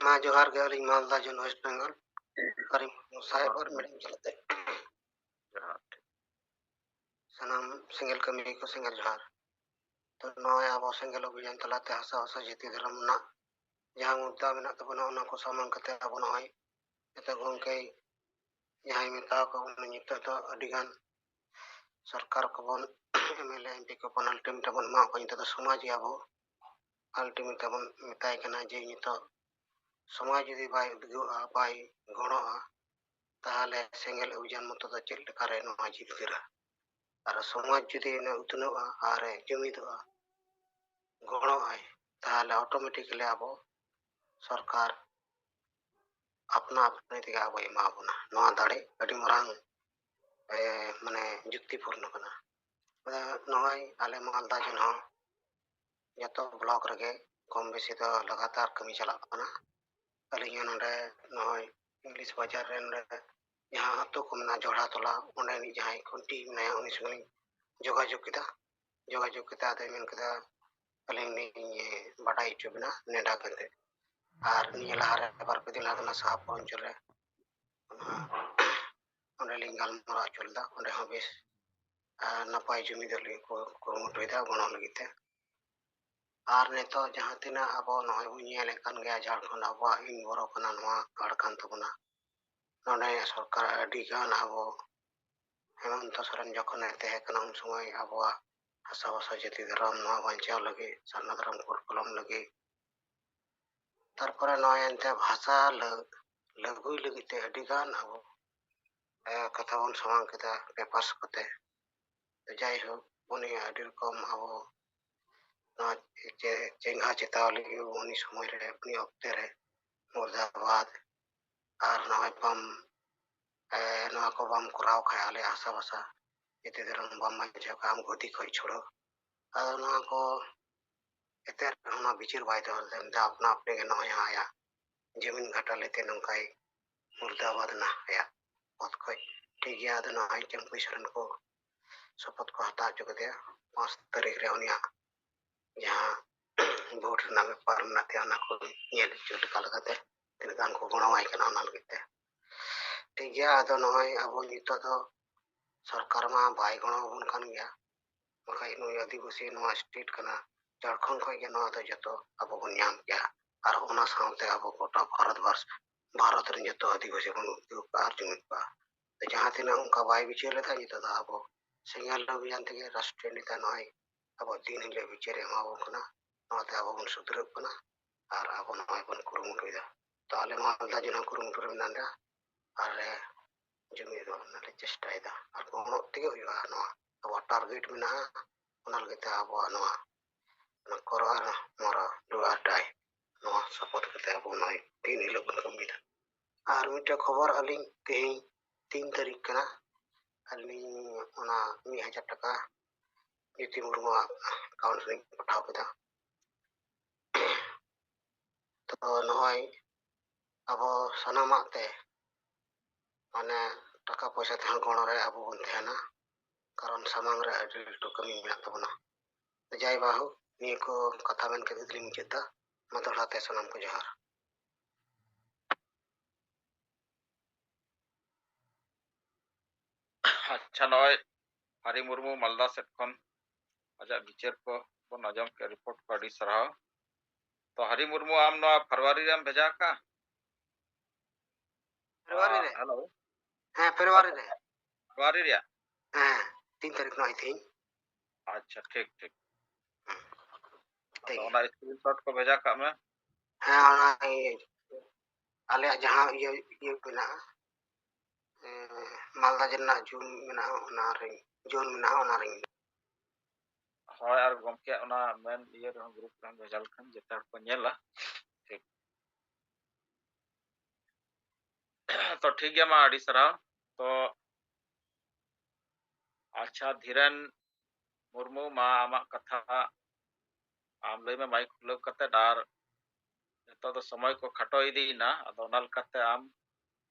मा जोहार गे अलिंग मालदा जन वेस्ट बेंगल करीम साइबर मीडियम चलते सनाम सिंगल कमी को सिंगल जोहार तो नय अब सिंगल अभियान तलाते हसा हसा जाति धर्म ना जहां मुद्दा मेना तबना ओना को सामान कते अब नय एते गंके जहां मेता को नित तो अडिगान सरकार को बन एमएलए एमपी को पन अल्टीमेट बन मा को नित तो समाज अब अल्टीमेट बन मेताय कना जे नित समाज यदि बाय उद्योगा बाय गणोआ ताहले सेंगल अभियान मत तो चेक लेकारे नो जितगिरा और समाज यदि उतनोआ और जुमिदोआ गणोआय ताहले ऑटोमेटिकली अब सरकार अपना अपने ते अब एमा बना नवा दाड़े अडी मरांग माने जुक्तिपूर्ण कना नय आले मालदा जन हो जतो ब्लॉक रगे कम बेसी तो लगातार कमी चला कना अलिंग नोडे नय इंग्लिश बाजार रे नोडे जहां अतो को मना जोड़ा तोला ओंडे नि जहां खुंटी ने उनी सुनी जोगाजोग किता आदे मेन कदा अलिंग नि बाडाई चुबना नेडा करते और नि लहारे बार पे दिन आदना साहब पंचल रे ओंडे लिंग गालमरा चलदा ओंडे हो बेस नपाय जुमिदार लगी को कुरुमुटुदा गणो लगिते और नेतो जहां तिना अब नय बुनिया लेकान गया झारखंड अब इन बरो कना नवा गाड़ कान तबना नोडे सरकार अडी गान अब हेमंत सोरेन जखन तहे कना उन समय अब हसा हसा जाति धर्म नवा बांचाव लगे सारना धर्म कुरकुलम लगे तारपरे नय एनते भाषा लगुई लगते अडी गान अब ᱠᱟᱛᱷᱟ ᱵᱚᱱ ᱥᱟᱢᱟᱝ ᱠᱮᱫᱟ ᱯᱮᱯᱟᱨᱥ ᱠᱚᱛᱮ ᱡᱟᱭᱦᱳᱠ ᱩᱱᱤ ᱟᱹᱰᱤ ᱨᱚᱠᱚᱢ ᱟᱵᱚ ᱱᱚᱣᱟ ᱪᱮᱸᱜᱷᱟ ᱪᱮᱛᱟᱣ ᱞᱟᱹᱜᱤᱫ ᱩᱱᱤ ᱥᱚᱢᱚᱭ ᱨᱮ ᱩᱱᱤ ᱚᱠᱛᱮ ᱨᱮ ᱢᱩᱨᱫᱟᱵᱟᱫ ᱟᱨ ᱱᱚᱜᱼᱚᱭ ᱵᱟᱢ ᱱᱚᱣᱟ ᱠᱚ ᱵᱟᱢ ᱠᱚᱨᱟᱣ ᱠᱷᱟᱡ ᱟᱞᱮ ᱟᱥᱟ ᱵᱷᱟᱥᱟ ᱡᱟᱛᱤ ᱫᱷᱚᱨᱚᱢ ᱵᱟᱢ ᱵᱟᱧᱪᱟᱣ ᱠᱷᱟᱡ ᱟᱢ ᱜᱚᱫᱤ ᱠᱷᱚᱡ ᱪᱷᱩᱲᱟᱹ ᱟᱫᱚ ᱱᱚᱣᱟ ᱠᱚ ᱮᱛᱮᱫ ᱚᱱᱟ ᱵᱤᱪᱟᱹᱨ ᱵᱟᱭ ᱫᱚᱦᱚ ᱞᱮᱫᱟ ᱟᱯᱱᱟ ᱟᱯᱱᱤ ᱜᱮ ᱱᱚᱜᱼᱚᱭ ᱟᱭᱟᱜ ᱡᱚᱢᱤᱱ ᱜᱷᱟᱴᱟ ᱞᱮᱛᱮ ᱱᱚᱝᱠᱟᱭ ᱢᱩᱨᱫᱟᱵᱟᱫ ᱮᱱᱟ ᱟᱭᱟᱜ ᱯᱚᱫ ᱠᱷᱚᱡ ᱴᱷᱤᱠ ᱜᱮᱭᱟ ᱟᱫᱚ ᱱᱚᱜᱼᱚᱭ ᱪᱟᱹᱢᱯᱟᱹᱭ ᱥᱚᱨᱮᱱ ko ᱥᱚᱯᱚᱫ ᱠᱚ ᱦᱟᱛᱟᱣ ᱦᱚᱪᱚ ᱠᱮᱫᱮᱭᱟ 5 ᱛᱟᱹᱨᱤᱠᱷ ᱨᱮ ᱩᱱᱤᱭᱟᱜ ᱡᱟᱦᱟᱸ ᱵᱷᱳᱴ ᱨᱮᱱᱟᱜ ᱵᱮᱯᱟᱨ ᱢᱮᱱᱟᱜ ᱛᱟᱭᱟ ᱚᱱᱟ ᱠᱚ ᱧᱮᱞ ᱦᱚᱪᱚ ᱞᱮᱠᱟ ᱞᱮᱠᱟᱛᱮ ᱛᱤᱱᱟᱹᱜ ᱜᱟᱱ ᱠᱚ ᱜᱚᱲᱚᱣᱟᱭ ᱠᱟᱱᱟ ᱚᱱᱟ ᱞᱟᱹᱜᱤᱫ ᱛᱮ ᱴᱷᱤक ᱜᱮᱭᱟ ᱟᱫᱚ ᱱᱚᱜᱼᱚᱭ ᱟᱵᱚ ᱱᱤᱛᱚᱜ ᱫᱚ ᱥᱚᱨᱠᱟর ᱢᱟ ᱵᱟᱭ ᱜᱚᱲᱚ ᱟᱵᱚᱱ ᱠᱟᱱ ᱜᱮᱭᱟ ᱵᱟᱠᱷᱟᱡ ᱱᱩᱭ ᱟᱹᱫᱤᱵᱟᱹᱥᱤ ᱱᱚᱣᱟ ᱥᱴᱮᱴ ᱠᱟᱱᱟ ᱡᱷᱟᱲᱠᱷᱚᱸᱰ ᱠᱷᱚᱡ ᱜᱮ ᱱᱚᱣᱟ ᱫᱚ ᱡᱚᱛᱚ ᱟᱵᱚ ᱵᱚᱱ ᱧᱟᱢ ᱜᱮᱭᱟ ᱟᱨ ᱚᱱᱟ ᱥᱟᱶᱛᱮ ᱟᱵᱚ ᱜᱚᱴᱟ ᱵᱷᱟᱨᱚᱛ ᱨᱮᱱ ᱡᱚᱛᱚ ᱟᱹᱫᱤᱵᱟᱹᱥᱤ ᱵᱚᱱ ᱩᱫᱽᱜᱟᱹᱣ ᱠᱚᱣᱟ ᱟᱨ ᱡᱩᱢᱤᱫ ᱠᱚᱣᱟ ᱡᱟᱦᱟᱸ ᱛᱤᱱᱟᱹᱜ ᱚᱱᱠᱟ ᱵᱟᱭ ᱵᱤᱪᱟᱹᱨ ᱞᱮᱫᱟ ᱱᱤᱛᱚᱜ ᱫᱚ ᱟᱵᱚ ᱥᱮᱸᱜᱮᱞ ᱚᱵᱷᱤᱡᱟᱱ ᱛᱮᱜᱮ ᱨᱟᱥᱴᱨᱤᱭᱚ ᱱᱮᱛᱟ ᱱᱚᱜᱼᱚᱭ ᱟᱵᱚ ᱫᱤᱱ ᱦᱤᱞᱳᱜ ᱵᱤᱪᱟᱹᱨᱮ ᱮᱢᱟᱵᱚᱱ ᱠᱟᱱᱟ ᱱᱚᱣᱟᱛᱮ ᱟᱵᱚ ᱵᱚᱱ ᱥᱩᱫᱷᱨᱟᱹᱜ ᱠᱟᱱᱟ ᱟᱨ ᱟᱵᱚ ᱱᱚᱜᱼᱚᱭ ᱵᱚᱱ ᱠᱩᱨᱩᱢᱩᱴᱩᱭᱮᱫᱟ ᱛᱚ ᱟᱞᱮ ᱢᱟᱞᱫᱟ ᱡᱮᱞᱟ ᱠᱩᱨᱩᱢᱩᱴᱩ ᱨᱮ ᱢᱮᱱᱟᱜ ᱞᱮᱭᱟ ᱟᱨ ᱞᱮ ᱡᱩᱢᱤᱫᱚᱜ ᱨᱮᱱᱟᱜ ᱞᱮ ᱪᱮᱥᱴᱟᱭᱮᱫᱟ ᱟᱨ ᱜᱚᱲᱚᱜ ᱛᱮᱜᱮ ᱦᱩᱭᱩᱜᱼᱟ ᱱᱚᱣᱟ ᱟᱵᱚᱣᱟᱜ ᱴᱟᱨᱜᱮᱴ ᱢᱮᱱᱟᱜᱼᱟ ᱚᱱᱟ ᱞᱟᱹᱜᱤᱫ ᱛᱮ ᱟᱵᱚᱣᱟᱜ ᱱᱚᱣᱟ ᱠᱚᱨᱟᱣ ᱢᱟᱨᱟ ᱰᱩ ᱟᱨ ᱰᱟᱭ ᱱᱚᱣᱟ ᱥᱟᱯᱳᱨᱴ ᱠᱟᱛᱮ ᱟᱵᱚ ᱱᱚᱜᱼᱚᱭ ᱫᱤᱱ ᱦᱤᱞᱳᱜ ᱵᱚᱱ ᱠᱟᱹᱢᱤᱭᱮᱫᱟ ᱟᱨ ᱢᱤᱫᱴᱮᱱ ᱠᱷᱚᱵᱚᱨ ᱟᱹᱞᱤᱧ ᱛᱮᱦᱮᱧ 3 ᱛᱟᱹᱨᱤᱠᱷ ᱠᱟᱱᱟ ᱟᱹᱞᱤᱧ ᱚᱱᱟ 1000 ᱴᱟᱠᱟ ᱡᱳᱛᱤ ᱢᱩᱨᱢᱩᱣᱟᱜ ᱮᱠᱟᱣᱩᱱᱴ ᱨᱮᱧ ᱯᱟঠাᱣ ᱠᱮᱫᱟ ᱛᱚ ᱱᱚᱜᱼᱚᱭ ᱟᱵᱚ ᱥᱟᱱᱟᱢᱟᱜ ᱛᱮ ᱢᱟᱱᱮ ᱴᱟᱠᱟ ᱯᱚᱭᱥᱟ ᱛᱮᱦᱚᱸ ᱜᱚᱲᱚ ᱨᱮ ᱟᱵᱚ ᱵᱚᱱ ᱛᱟᱦᱮᱱᱟ karon samang re adi laᱹᱴᱩ ᱠᱟᱹᱢᱤ ᱢᱮᱱᱟᱜ ᱛᱟᱵᱚᱱᱟ ᱡᱟᱭ ᱵᱟᱦᱩ ᱱᱤᱭᱟᱹ ᱠᱚ ᱠᱟᱛᱷᱟ ᱢᱮᱱ ᱠᱟᱛᱮ ᱜᱮᱞᱤᱧ ᱢᱩᱪᱟᱹᱫ ᱫᱟ ᱢᱟ ᱫᱚᱦᱲᱟ ᱛᱮ ᱥᱟᱱᱟᱢ ᱠᱚ ᱡᱚᱦᱟᱨ ᱟᱪᱪᱷᱟ ᱱᱚᱜᱼᱚᱭ ᱦᱟᱨᱤ ᱢᱩᱨᱢᱩ ᱢᱟᱞᱫᱟ ᱥᱮᱫ ᱠᱷᱚᱱ ᱟᱡᱟᱜ ᱵᱤᱪᱟᱹᱨ ᱠᱚ ᱵᱚᱱ ᱟᱸᱡᱚᱢ ᱠᱮᱫ ᱨᱤᱯᱳর্ট ᱠᱚ ᱟᱹᱰᱤ ᱥᱟᱨᱦᱟᱣ ᱛᱚ ᱦᱟᱨᱤ ᱢᱩᱨᱢᱩ ᱟᱢ ᱱᱚᱣᱟ ᱯᱷᱮᱵᱨᱩᱣᱟᱨᱤ ᱨᱮᱢ ᱵᱷᱮᱡᱟ ᱠᱟᱜᱼᱟ ᱯᱷᱮᱵᱨᱩᱣᱟᱨᱤ ᱨᱮ ᱦᱮᱞᱳ ᱦᱮᱸ ᱯᱷᱮᱵᱨᱩᱣᱟᱨᱤ ᱨᱮ ᱯᱷᱮᱵᱨᱩᱣᱟᱨᱤ ᱨᱮᱭᱟᱜ ᱦᱮᱸ 3 ᱛᱟᱹᱨᱤᱠᱷ ᱱᱚᱜᱼᱚᱭ ᱛᱮᱦᱮᱧ ᱟᱪᱪᱷᱟ ᱴᱷᱤᱠ ᱴᱷᱤᱠ ᱴᱷᱤक ᱟᱫᱚ ᱜᱮᱭᱟ ᱚᱱᱟ ᱥᱠᱨᱤᱱᱥᱚᱴ ᱠᱚ ᱵᱷᱮᱡᱟ ᱠᱟᱜ ᱢᱮ ᱦᱮᱸ ᱚᱱᱟ ᱟᱞᱮᱭᱟᱜ ᱡᱟᱦᱟᱸ ᱤᱭᱟᱹ ᱢᱮᱱᱟᱜᱼᱟ ᱢᱟᱞᱫᱟ ᱡᱮᱞᱟ ᱡᱩᱱ ᱢᱮᱱᱟᱜᱼᱟ ᱚᱱᱟ ᱨᱮ ᱡᱩᱱ ᱢᱮᱱᱟᱜᱼᱟ ᱚᱱᱟ ᱨᱮ ᱦᱳᱭ ᱟᱨ ᱜᱚᱢᱠᱮ ᱚᱱᱟ ᱢᱮᱱ ᱤᱭᱟᱹ ᱨᱮᱦᱚᱸ ᱜᱨᱩᱯ ᱨᱮᱦᱚᱸ ᱵᱷᱮᱡᱟ ᱞᱮᱠᱷᱟᱱ ᱡᱚᱛᱚ ᱦᱚᱲ ᱠᱚ ᱧᱮᱞᱟ ᱴᱷᱤक तो ठीक गया मा आड़ी सराव तो अच्छा धीरेन मुर्मू मा आमा कथा आम लई में माइक खुलव कते डार तो समय को खाटो इदीना अदो ओना लकाते आम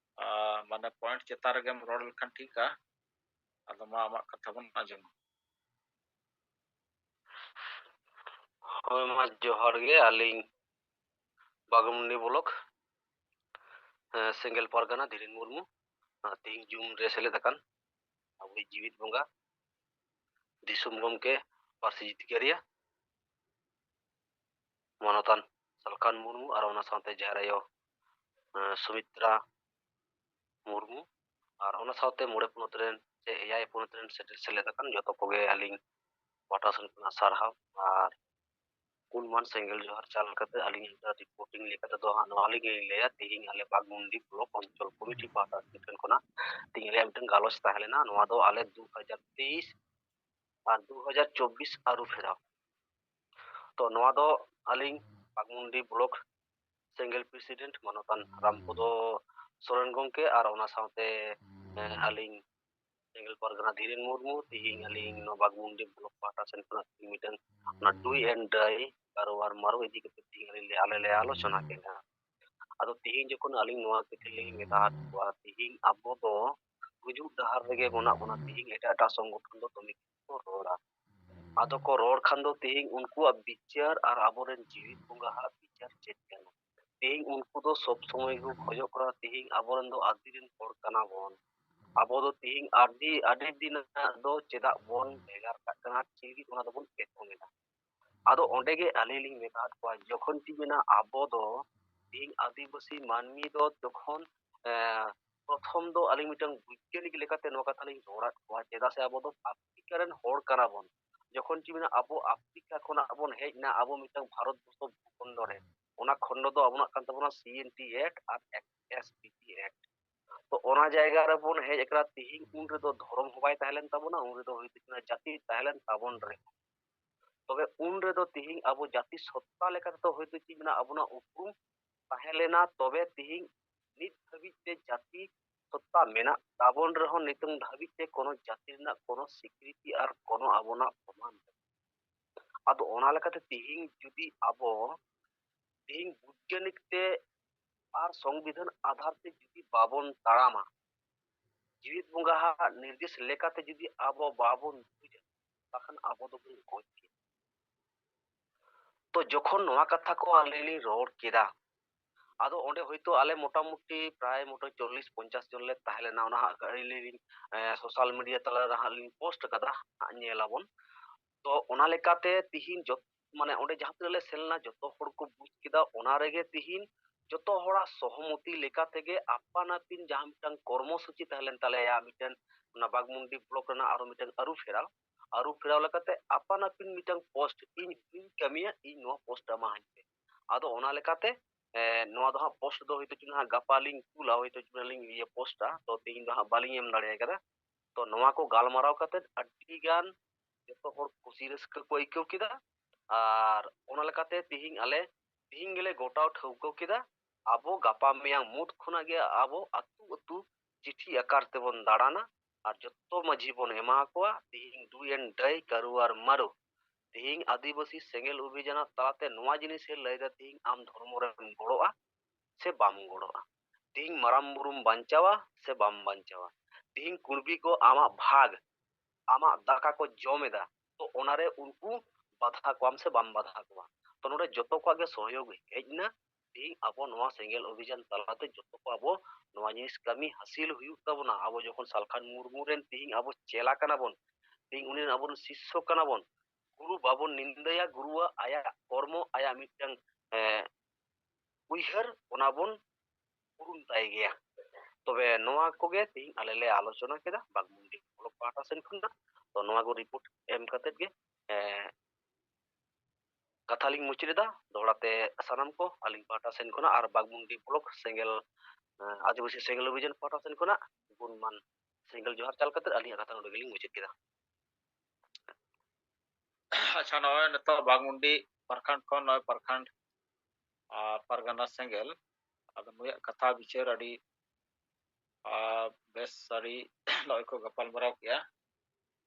माने पॉइंट चेता रेगेम रोड लखन ठीका अदो मा आमा कथा बन आजम ᱦᱳᱭ ᱢᱟ ᱡᱚᱦᱟᱨ ᱜᱮ ᱟᱹᱞᱤᱧ ᱵᱟᱜᱽᱢᱩᱱᱰᱤ ᱵᱞᱚᱠ ᱥᱮᱸᱜᱮᱞ ᱯᱟᱨᱜᱟᱱᱟ ᱫᱷᱤᱨᱮᱱ ᱢᱩᱨᱢᱩ ᱛᱮᱦᱮᱧ ᱡᱩᱢ ᱨᱮ ᱥᱮᱞᱮᱫ ᱟᱠᱟᱱ ᱟᱵᱚᱭᱤᱡ ᱡᱤᱣᱤᱫ ᱵᱚᱸᱜᱟ ᱫᱤᱥᱚᱢ ᱜᱚᱢᱠᱮ ᱯᱟᱹᱨᱥᱤ ᱡᱤᱛᱠᱟᱹᱨᱤᱭᱟᱹ ᱢᱟᱱᱚᱛᱟᱱ ᱥᱟᱞᱠᱷᱟᱱ ᱢᱩᱨᱢᱩ ᱟᱨ ᱚᱱᱟ ᱥᱟᱶᱛᱮ ᱡᱟᱦᱮᱨ ᱟᱭᱳ ᱥᱩᱢᱤᱛᱨᱟ ᱢᱩᱨᱢᱩ ᱟᱨ ᱚᱱᱟ ᱥᱟᱶᱛᱮ ᱢᱚᱬᱮ ᱯᱚᱱᱚᱛ ᱨᱮᱱ ᱥᱮ eyay ᱯᱚᱱᱚᱛ ᱨᱮᱱ ᱥᱮᱞᱮᱫ ᱟᱠᱟᱱ ᱡᱚᱛᱚ ᱠᱚᱜᱮ ᱟᱹᱞᱤᱧ ᱯᱟᱦᱴᱟ ᱥᱮᱱ ᱠᱷᱚᱱᱟᱜ ᱥᱟᱨᱦᱟᱣ ᱟᱨ कुलमान सेंगल जोहर चाल करते अलिंग रिपोर्टिंग लेकर तो हाँ नॉली के लिए तीन आले बागमुंडी ब्लॉक अंचल कमिटी पाटा ठेन कोना तीन आले मिटन गालोच ताहेलेना नोआ दो आले 2023 और 2024 आरु फेरा तो नोआ दो अलिंग बागमुंडी ब्लॉक सेंगल प्रेसिडेंट मानतान रामपदो सोरेन गंके और ओना साथे अलिंग सेंगल परगना धीरेन मुर्मू तीन अलिंग नो बागमुंडी ब्लॉक पाटा सेन कोना मिटन ना डू एंड डाई कारोबार मारो इदी के तीन आले ले आलोचना केना आदो तीन जखन अलिंग नोआ के थिले मेता हुआ तीन अबो दो गुजु डहार रेगे बोना बोना तीन एटा एटा संगठन दो तुमी को रोड़ा आदो को रोड खान दो तीन उनको अब विचार और आबोरेन जीवित बुंगा हा विचार चेत केना तीन उनको दो सब समय को खोजो करा तीन आबोरेन दो आदिरेन होड़ कना बोन आबो दो तीन आदि दिन दो चेदा बोन भेगार काकना चीगी ओना दो बोन पेतोमेना आदो ओंडे गे आलिलिंग मेता को जखन ती मेना आबो दो तीन आदिवासी मानमी दो जखन प्रथम दो आलिंग मिटन वैज्ञानिक लेकाते नो कथा लिंग रोड़ा को चेदा से आबो दो आफ्रिका रेन होड़ कना बोन जखन ती मेना आबो आफ्रिका खोना आबोन हेजना आबो मिटन भारत वर्ष भूखंड रे ओना खंड दो आबोना कान तबोना सीएनटी एक्ट और एसपीटी एक्ट तो ओना जायगा रे बोन हेज एकरा तिहिं उन रे दो धर्म हो बाय ताहेलेन ताबोना उन रे दो होइते किना जाति ताहेलेन ताबोन रे तबे उन रे दो तिहिं आबो जाति सत्ता लेका तो होइते कि मेना आबोना उपरुम ताहेलेना तबे तिहिं नित धाबिज ते जाति सत्ता मेना ताबोन रे हो नितुंग धाबिज ते कोनो जाति रना कोनो स्वीकृति आर कोनो आबोना प्रमाण आदो ओना लेकाते तिहिं जुदी आबो तिहिं वैज्ञानिक ते आर संविधान आधार ते जुदी बाबोन ताड़ामा जीवित बंगा निर्देश लेकाते जुदी आबो बाबोन बुझा तखन आबो दो बन गoj के तो जखन नोआ कथा को आलेली रोड केदा आदो ओंडे होइतो आले मोटामुटी प्राय मोटा 40-50 जन ले ताहेलेना ओना आलेली सोशल मीडिया तला रहालिन पोस्ट कदा नेलाबोन तो ओना लेकाते तिहिन जो माने ओंडे जहां तले सेलना जतो हड़ को बुझ केदा ओना रेगे तिहिन जतो हड़ा सहमति लेकातेगे आपानापिन जहां मिटन कर्मसूची ताहेलेन तालेया मिटन ना बागमुंडी ब्लॉक रना आरो मिटन आरु फेराव लेकाते आपानापिन मिटन पोस्ट इन कमिया इन नो पोस्ट मा हाइते आदो ओना लेकाते नोआ दो पोस्ट दो होइतो चुना गापालिंग कुला होइतो चुनालिंग ये पोस्टा तो तिहिन दो बालिंग एम दाड़े कदा तो नोआ को गालमाराव काते अड्डी गान जतो हड़ खुशी रस्का को आइकव केदा आर ओना लेकाते तिहिन आले तिहिन गेले गोटाव ठौको केदा आबो गापा मेयां मुठ खुना गे आबो अतु अतु चिठी आकार तेबन दाड़ाना और जतो माझी बन एमा कोआ तिहिन दुएन डई करू और मारू तिहिन आदिवासी सेंगेल अभियान ताते नोआ जिनिस हे लैदा तिहिन आम धर्म रे गड़ोआ से बाम गड़ोआ तिहिन माराम बुरुम बांचावा से बाम बांचावा तिहिन कुर्बी को आमा भाग आमा दाका को जमेदा तो ओनारे उनको बाधा कोम से बाम बाधा कोआ तो नोडे जतो को आगे सहयोग हेजना तिहिन आबो नोआ सेंगेल अभियान तालाते जतो को आबो नोआ जिनिस कमी हासिल हुयु तबना आबो जखन सालखान मुर्मू रेन तिहिन आबो चेला काना बोन तिहिन उनि आबो शिष्य काना बोन गुरु बाबन निंदया गुरुआ आया कर्म आया मिटन उइहर ओना बोन पुरुन ताय गया तबे नोआ कोगे तिहिन आले ले आलोचना केदा बागमुंडी ब्लॉक पाटा सेन खुना तो नोआ को रिपोर्ट एम कते गे कथालिंग मुचिरेदा दोड़ाते सानाम को आलिंग पाटा सेन खुना आर बागमुंडी ब्लॉक सेंगेल आदिवासी सेंगेल अभियान पाटा सेन खुना गुणमान सेंगेल जोहार चाल कते आलिंग कथा नोडे गेलिंग मुचित केदा अच्छा नॉय नतो बागमुंडी प्रखंड को नॉय प्रखंड परगना सेंगेल अब नुया कथा विचार अड़ी बेस अड़ी नॉय को गपाल मराव किया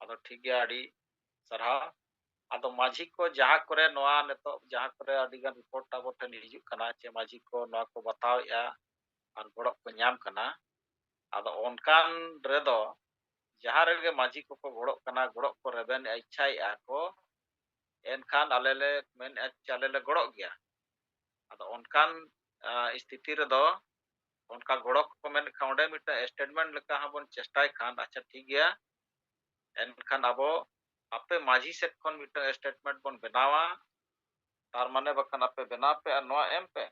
अब ठीक गया अड़ी सरहा अब माझी को जहाँ करे नोआ नतो जहाँ करे अडिगन रिपोर्ट अब ठन हिजु कना चे माझी को नोआ को बताव या और गड़ो को ᱧᱟᱢ कना अब ओनकान रेदो जहाँ रेगे माझी को गड़ो कना गड़ो को रेबेन इच्छा को एनखान आलेले मेन चालेले गड़ो गया अब ओनकान स्थिति रेदो उनका गड़ो को मेन खाउंडे मिटा स्टेटमेंट लेका हबन चेष्टाय खान अच्छा ठीक गया एनखान आबो आपे माझी सेट खन मिटा स्टेटमेंट बन बनावा तार माने बखन आपे बना पे और नोआ एम पे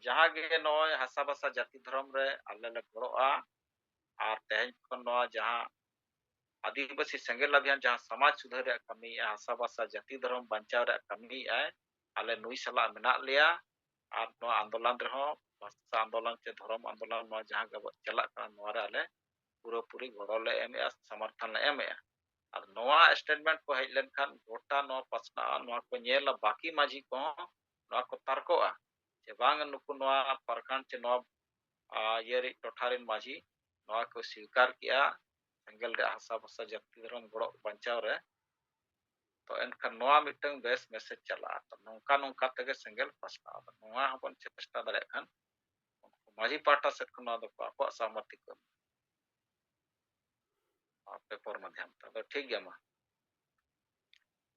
जहाँ गे नोय हासा बासा जाति धर्म रे आले ले गड़ोआ और तेहन खन नोआ जहाँ आदिवासी सेंगेल अभियान जहाँ समाज सुधार रे कमी हासा बासा जाति धर्म बचाव रे कमी आले नुई सला मेना लिया और नोआ आंदोलन रे हो भाषा आंदोलन से धर्म आंदोलन नोआ जहाँ गब चला नोआ रे आले पूरा पूरी गड़ो ले एम समर्थन ले एम और नोआ स्टेटमेंट को हेज लेन खान गोटा नोआ पसना नोआ को नेला बाकी माझी को नोआ को तर्कोआ जे बांग नुकु नोआ प्रखंड से नोआ ये टोठारिन माझी नोआ को स्वीकार किया सेंगेल रे हासा भाषा जाति धर्म गड़ो बचाव रे तो एनखान नोआ मिटंग बेस मैसेज चला तो नौका नौका तगे सेंगेल पसना नोआ हबन चेष्टा दाड़े खान माझी पाटा सेट को नोआ दो आपो सहमति को पेपर माध्यम तो ठीक गया मा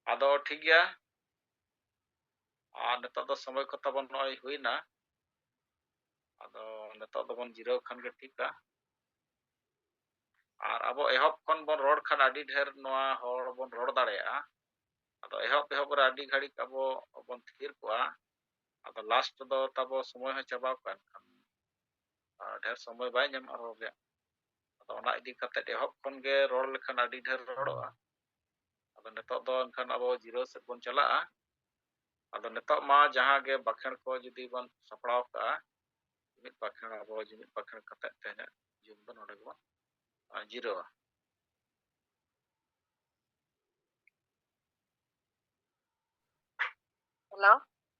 आदो ठीक गया नितो दो समय को तबन नय हुईना आदो नितो दो बन जिराव खान के ठीका और अब एहब खन बन रोड खान आडी ढेर नोआ होर बन रोड दाड़ेया आदो एहब रे आडी घड़ी अबो बन थिर कोआ आदो लास्ट दो तबो समय हो चाबा कान खान ढेर समय बाय ñam आरो रे आदो ओना इदी कते एहब खन गे रोड लेखान आडी ढेर रोडोआ आदो नितो दो खान अबो जिरो से बन चलाआ आदो नितो मा जहाँ गे बखेण को जुदी बन सपड़ाव का ᱡᱩᱢᱤᱫ ᱵᱟᱠᱷᱮᱲ ᱟᱵᱚ ᱡᱩᱢᱤᱫ ᱵᱟᱠᱷᱮᱲ ᱠᱟᱛᱮᱫ ᱛᱮᱦᱮᱧᱟᱜ ᱡᱩᱢ ᱫᱚ ᱱᱚᱰᱮ ᱜᱮᱵᱚᱱ ᱡᱤᱨᱟᱹᱣᱟ᱾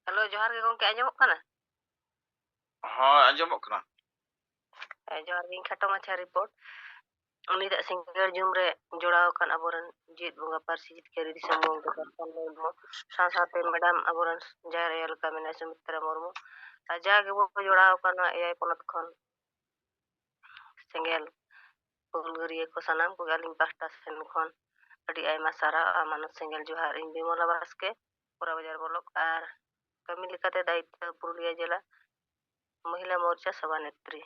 ᱦᱮᱞᱳ ᱡᱚᱦᱟᱨ ᱜᱮ ᱜᱚᱝᱠᱮ, ᱟᱸᱡᱚᱢᱚᱜ ᱠᱟᱱᱟ? ᱦᱳᱭ ᱟᱸᱡᱚᱢᱚᱜ ᱠᱟᱱᱟ᱾ ᱡᱚᱦᱟᱨ ᱜᱮ, ᱠᱷᱟᱴᱚ ᱢᱟᱪᱷᱟ ᱨᱤᱯᱳᱨᱴ ᱩᱱᱤᱴᱟᱜ ᱥᱤᱸᱜᱟᱹᱲ ᱡᱩᱢ ᱨᱮ ᱡᱚᱲᱟᱣ ᱟᱠᱟᱱ ᱟᱵᱚᱨᱮᱱ ᱡᱮᱣᱮᱫ ᱵᱚᱸᱜᱟ ᱯᱟᱹᱨᱥᱤ ᱡᱤᱛᱠᱟᱹᱨᱤ ᱫᱤᱥᱚᱢ ᱜᱚᱢᱠᱮ ᱥᱟᱨᱥᱟᱞ ᱢᱩᱨᱢᱩ ᱥᱟᱶᱛᱮ ᱢᱮᱰᱟᱢ ᱟᱵᱚᱨᱮᱱ ᱡᱟᱦᱮᱨ ᱟᱭᱳ ᱞᱮᱠᱟ ᱢᱮᱱᱟᱭᱟ ᱥᱩᱢᱤᱛᱨᱟ ᱢᱩᱨᱢᱩ, ᱟᱨ ᱡᱟᱜᱮ ᱵᱚ ᱡᱚᱲᱟᱣ ᱟᱠᱟᱱᱟ ᱮᱭᱟᱭ ᱯᱚᱱᱚᱛ ᱠᱷᱚᱱ ᱥᱮᱸᱜᱮᱞ ᱦᱩᱞᱜᱟᱹᱨᱤᱭᱟᱹ ᱠᱚ ᱥᱟᱱᱟᱢ ᱠᱚᱜᱮ ᱟᱹᱞᱤᱧ ᱯᱟᱦᱴᱟ ᱥᱮᱱ ᱠᱷᱚᱱ ᱟᱹᱰᱤ ᱟᱭᱢᱟ ᱥᱟᱨᱦᱟᱣ ᱟᱨ ᱢᱟᱱᱚᱛ ᱥᱮᱸᱜᱮᱞ ᱡᱚᱦᱟᱨ᱾ ᱤᱧ ᱵᱤᱢᱚᱞᱟ ᱵᱟᱥᱠᱮ, ᱯᱚᱨᱟ ᱵᱟᱡᱟᱨ ᱵᱞᱚᱠ, ᱟᱨ ᱠᱟᱹᱢᱤ ᱞᱮᱠᱟᱛᱮ ᱫᱟᱭᱤᱛᱛᱚ ᱯᱩᱨᱩᱞᱤᱭᱟᱹ ᱡᱮᱞᱟ ᱢᱚহিলা মোর্চা সভানেত্রী।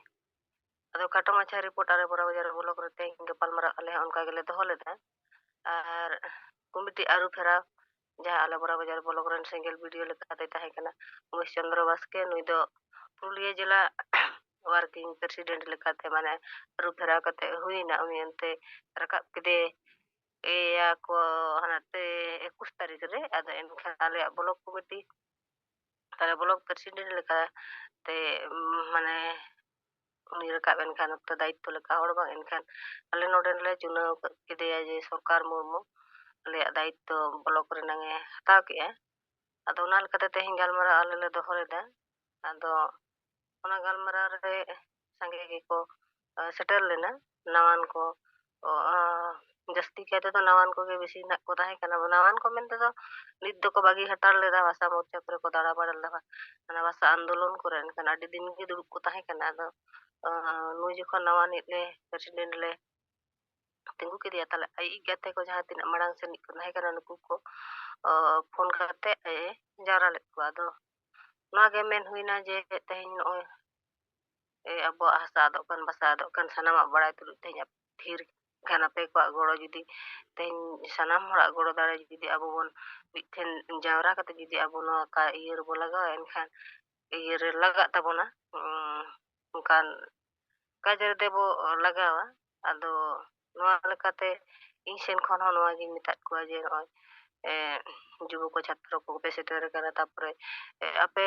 ᱟᱫᱚ ᱠᱷᱟᱴᱚ ᱢᱟᱪᱷᱟ ᱨᱤᱯᱳর্ᱴ ᱟᱨᱮ ᱵᱚᱨᱟ ᱵᱟᱡᱟᱨ ᱵᱞᱚᱠ ᱨᱮ ᱛᱮᱦᱮᱧ ᱜᱟᱯᱟᱞᱢᱟᱨᱟᱣ ᱟᱞᱮ ᱦᱚᱸ ᱚᱱᱠᱟ ᱜᱮᱞᱮ ᱫᱚᱦᱚ ᱞᱮᱫᱟ, ᱟᱨ ᱠᱚᱢᱤᱴᱤ ᱟᱹᱨᱩ ᱯᱷᱮᱨᱟᱣ ᱡᱟᱦᱟᱸ ᱟᱞᱮ ᱵᱚᱨᱟ ᱵᱟᱡᱟᱨ ᱵᱞᱚᱠ ᱨᱮᱱ ᱥᱮᱸᱜᱮᱞ ᱵᱤᱰᱤᱳ ᱞᱮᱠᱟᱛᱮ ᱛᱟᱦᱮᱸ ᱠᱟᱱᱟ ᱩᱢᱮশ ᱪᱚᱱᱫᱨᱚ ᱵᱟᱥᱠᱮ, ᱱᱩᱭ ᱫᱚ ᱯᱩᱨᱩᱞᱤᱭᱟᱹ ᱡᱮᱞᱟ ওয়ার্কিং প্রেসিডেন্ট লেখাতে মানে আরু ফেরাও কাতে হুইনা উনি এনতে রাকাব কেদে এয়া কো হানাতে 21 তারিখ রে। আদᱚ এনখান আᱞᱮᱭᱟᱜ ব্লক কমিটি তাহলে ব্লক প্রেসিডেন্ট লেখাতে মানে উনি রাকাব এনখান ᱚᱠᱛᱚ দায়িত্ব লেখা ᱦᱚᱲ ᱵᱟᱝ ᱮᱱᱠᱷᱟᱱ ᱟᱞᱮ ᱱᱚᱰᱮᱞᱮ ᱪᱩᱱᱟᱹᱣ ᱠᱮᱫᱮᱭᱟ ᱡᱮ ᱥᱚᱨᱠᱟর ᱢᱩᱨᱢᱩ ᱟᱞᱮᱭᱟᱜ ᱫᱟᱭᱤᱛᱛᱚ ᱵᱞᱚᱠ ᱨᱮᱱᱟᱝ ᱮ ᱦᱟᱛᱟᱣ ᱠᱮᱜᱼᱟ। ᱟᱫᱚ ᱚᱱᱟ ᱞᱮᱠᱟᱛᱮ ᱛᱮᱦᱮᱧ ᱜᱟᱞᱢᱟᱨᱟᱣ ᱟᱞᱮ ᱞᱮ ᱫᱚᱦᱚ ᱞᱮᱫᱟ। ᱟᱫᱚ ᱚᱱᱟ ᱜᱟᱞᱢᱟᱨᱟᱣ ᱨᱮ ᱥᱟᱸᱜᱮ ᱜᱮᱠᱚ ᱥᱮᱴᱮᱨ ᱞᱮᱱᱟ, ᱱᱟᱣᱟᱱ ko ᱡᱟᱹᱥᱛᱤ ᱠᱟᱭ ᱛᱮᱫᱚ ᱱᱟᱣᱟᱱ ᱠᱚᱜᱮ ᱵᱮᱥᱤ ᱦᱮᱱᱟᱜ ᱠᱚ ᱛᱟᱦᱮᱸ ᱠᱟᱱᱟ। ᱱᱟᱣᱟᱱ ko ᱢᱮᱱᱛᱮᱫᱚ ᱱᱤᱛ ᱫᱚᱠᱚ ᱵᱟᱹᱜᱤ ᱦᱟᱛᱟᱲ ᱞᱮᱫᱟ, ᱵᱷᱟᱥᱟ ᱢᱳᱨᱪᱟ ᱠᱚᱨᱮ ᱠᱚ ᱫᱟᱬᱟ ᱵᱟᱲᱟ ᱞᱮᱫᱟ, ᱚᱱᱟ ᱵᱷᱟᱥᱟ ᱟᱱᱫᱳᱞᱚᱱ ᱠᱚᱨᱮ। ᱮᱱᱠᱷᱟᱱ ᱟᱹᱰᱤ ᱫᱤᱱ ᱜᱮ ᱫᱩᱲᱩᱵ ᱠᱚ ᱛᱟᱦᱮᱸ ᱠᱟᱱᱟ। ᱟᱫᱚ ᱱᱩᱭ ᱡᱚᱠᱷᱚᱱ ᱱᱟᱣᱟᱱᱤᱡ ᱞᱮ ᱯᱨᱮᱥᱤᱰᱮন্ট ᱞᱮ ᱛᱤᱸᱜᱩ ᱠᱮᱫᱮᱭᱟ, ᱛᱟᱦᱞᱮ ᱟᱭᱤᱡ ᱜᱟᱛᱮ ᱠᱚ ᱡᱟᱦᱟᱸ ᱛᱤᱱᱟᱹᱜ ᱢᱟᱲᱟᱝ ᱥᱮᱱᱤᱡ ᱠᱚ ᱛᱟᱦᱮᱸ ᱠᱟᱱᱟ ᱱᱩᱠᱩ ᱠᱚ ᱯᱷᱳᱱ ᱠᱟᱛᱮ ᱡᱟᱣᱨᱟ ᱞᱮᱫ ᱠᱚᱣᱟ। ᱟᱫᱚ ᱱᱚᱣᱟᱜᱮ ᱢᱮᱱ ᱦᱩᱭᱱᱟ ᱡᱮ ᱛᱮᱦᱮᱧ ᱱᱚᱜᱼᱚᱭ ᱟᱵᱚᱣᱟᱜ ᱦᱟᱥᱟ ᱟᱫᱚᱜ ᱠᱟᱱ ᱵᱷᱟᱥᱟ ᱟᱫᱚᱜ ᱠᱟᱱ ᱥᱟᱱᱟᱢᱟᱜ ᱵᱟᱲᱟᱭ ᱛᱩᱞᱩᱡ ᱛᱮᱦᱮᱧ ᱛᱷᱤᱨ ᱠᱷᱟᱱ ᱟᱯᱮ ᱠᱚᱣᱟᱜ ᱜᱚᱲᱚ ᱡᱩᱫᱤ ᱛᱮᱦᱮᱧ ᱥᱟᱱᱟᱢ ᱦᱚᱲᱟᱜ ᱜᱚᱲᱚ ᱫᱟᱲᱮ ᱡᱩᱫᱤ ᱟᱵᱚ ᱵᱚᱱ ᱢᱤᱫᱴᱷᱮᱱ ᱡᱟᱣᱨᱟ ᱠᱟᱛᱮ ᱡᱩᱫᱤ ᱟᱵᱚ ᱱᱚᱣᱟ ᱤᱭᱟᱹ ᱨᱮᱵᱚ ᱞᱟᱜᱟᱣᱟ, ᱮᱱᱠᱷᱟन ᱤᱭᱟᱹᱨᱮ ᱞᱟᱜᱟᱜ ᱛᱟᱵᱚᱱᱟ, ᱚᱱᱠᱟᱱ ᱠᱟᱡ ᱨᱮ ᱵᱚ ᱞᱟᱜᱟᱣᱟ। ᱟᱫᱚ ᱱᱚᱣᱟ ᱞᱮᱠᱟᱛᱮ ᱤᱧ ᱥᱮᱱ ᱠᱷᱚᱱ ᱦᱚᱸ ᱱᱚᱣᱟᱜᱤᱧ ᱢᱮᱛᱟᱫ ᱠᱚᱣᱟ ᱡᱮ ᱱᱚᱜᱼᱚᱭ ᱡᱩᱵᱚ ᱠᱚ ᱪᱷᱟᱛᱨᱚ ᱠᱚᱯᱮ ᱥᱮᱴᱮᱨ ᱟᱠᱟᱱᱟ, ᱛᱟᱨᱯᱚᱨᱮ ᱟᱯᱮ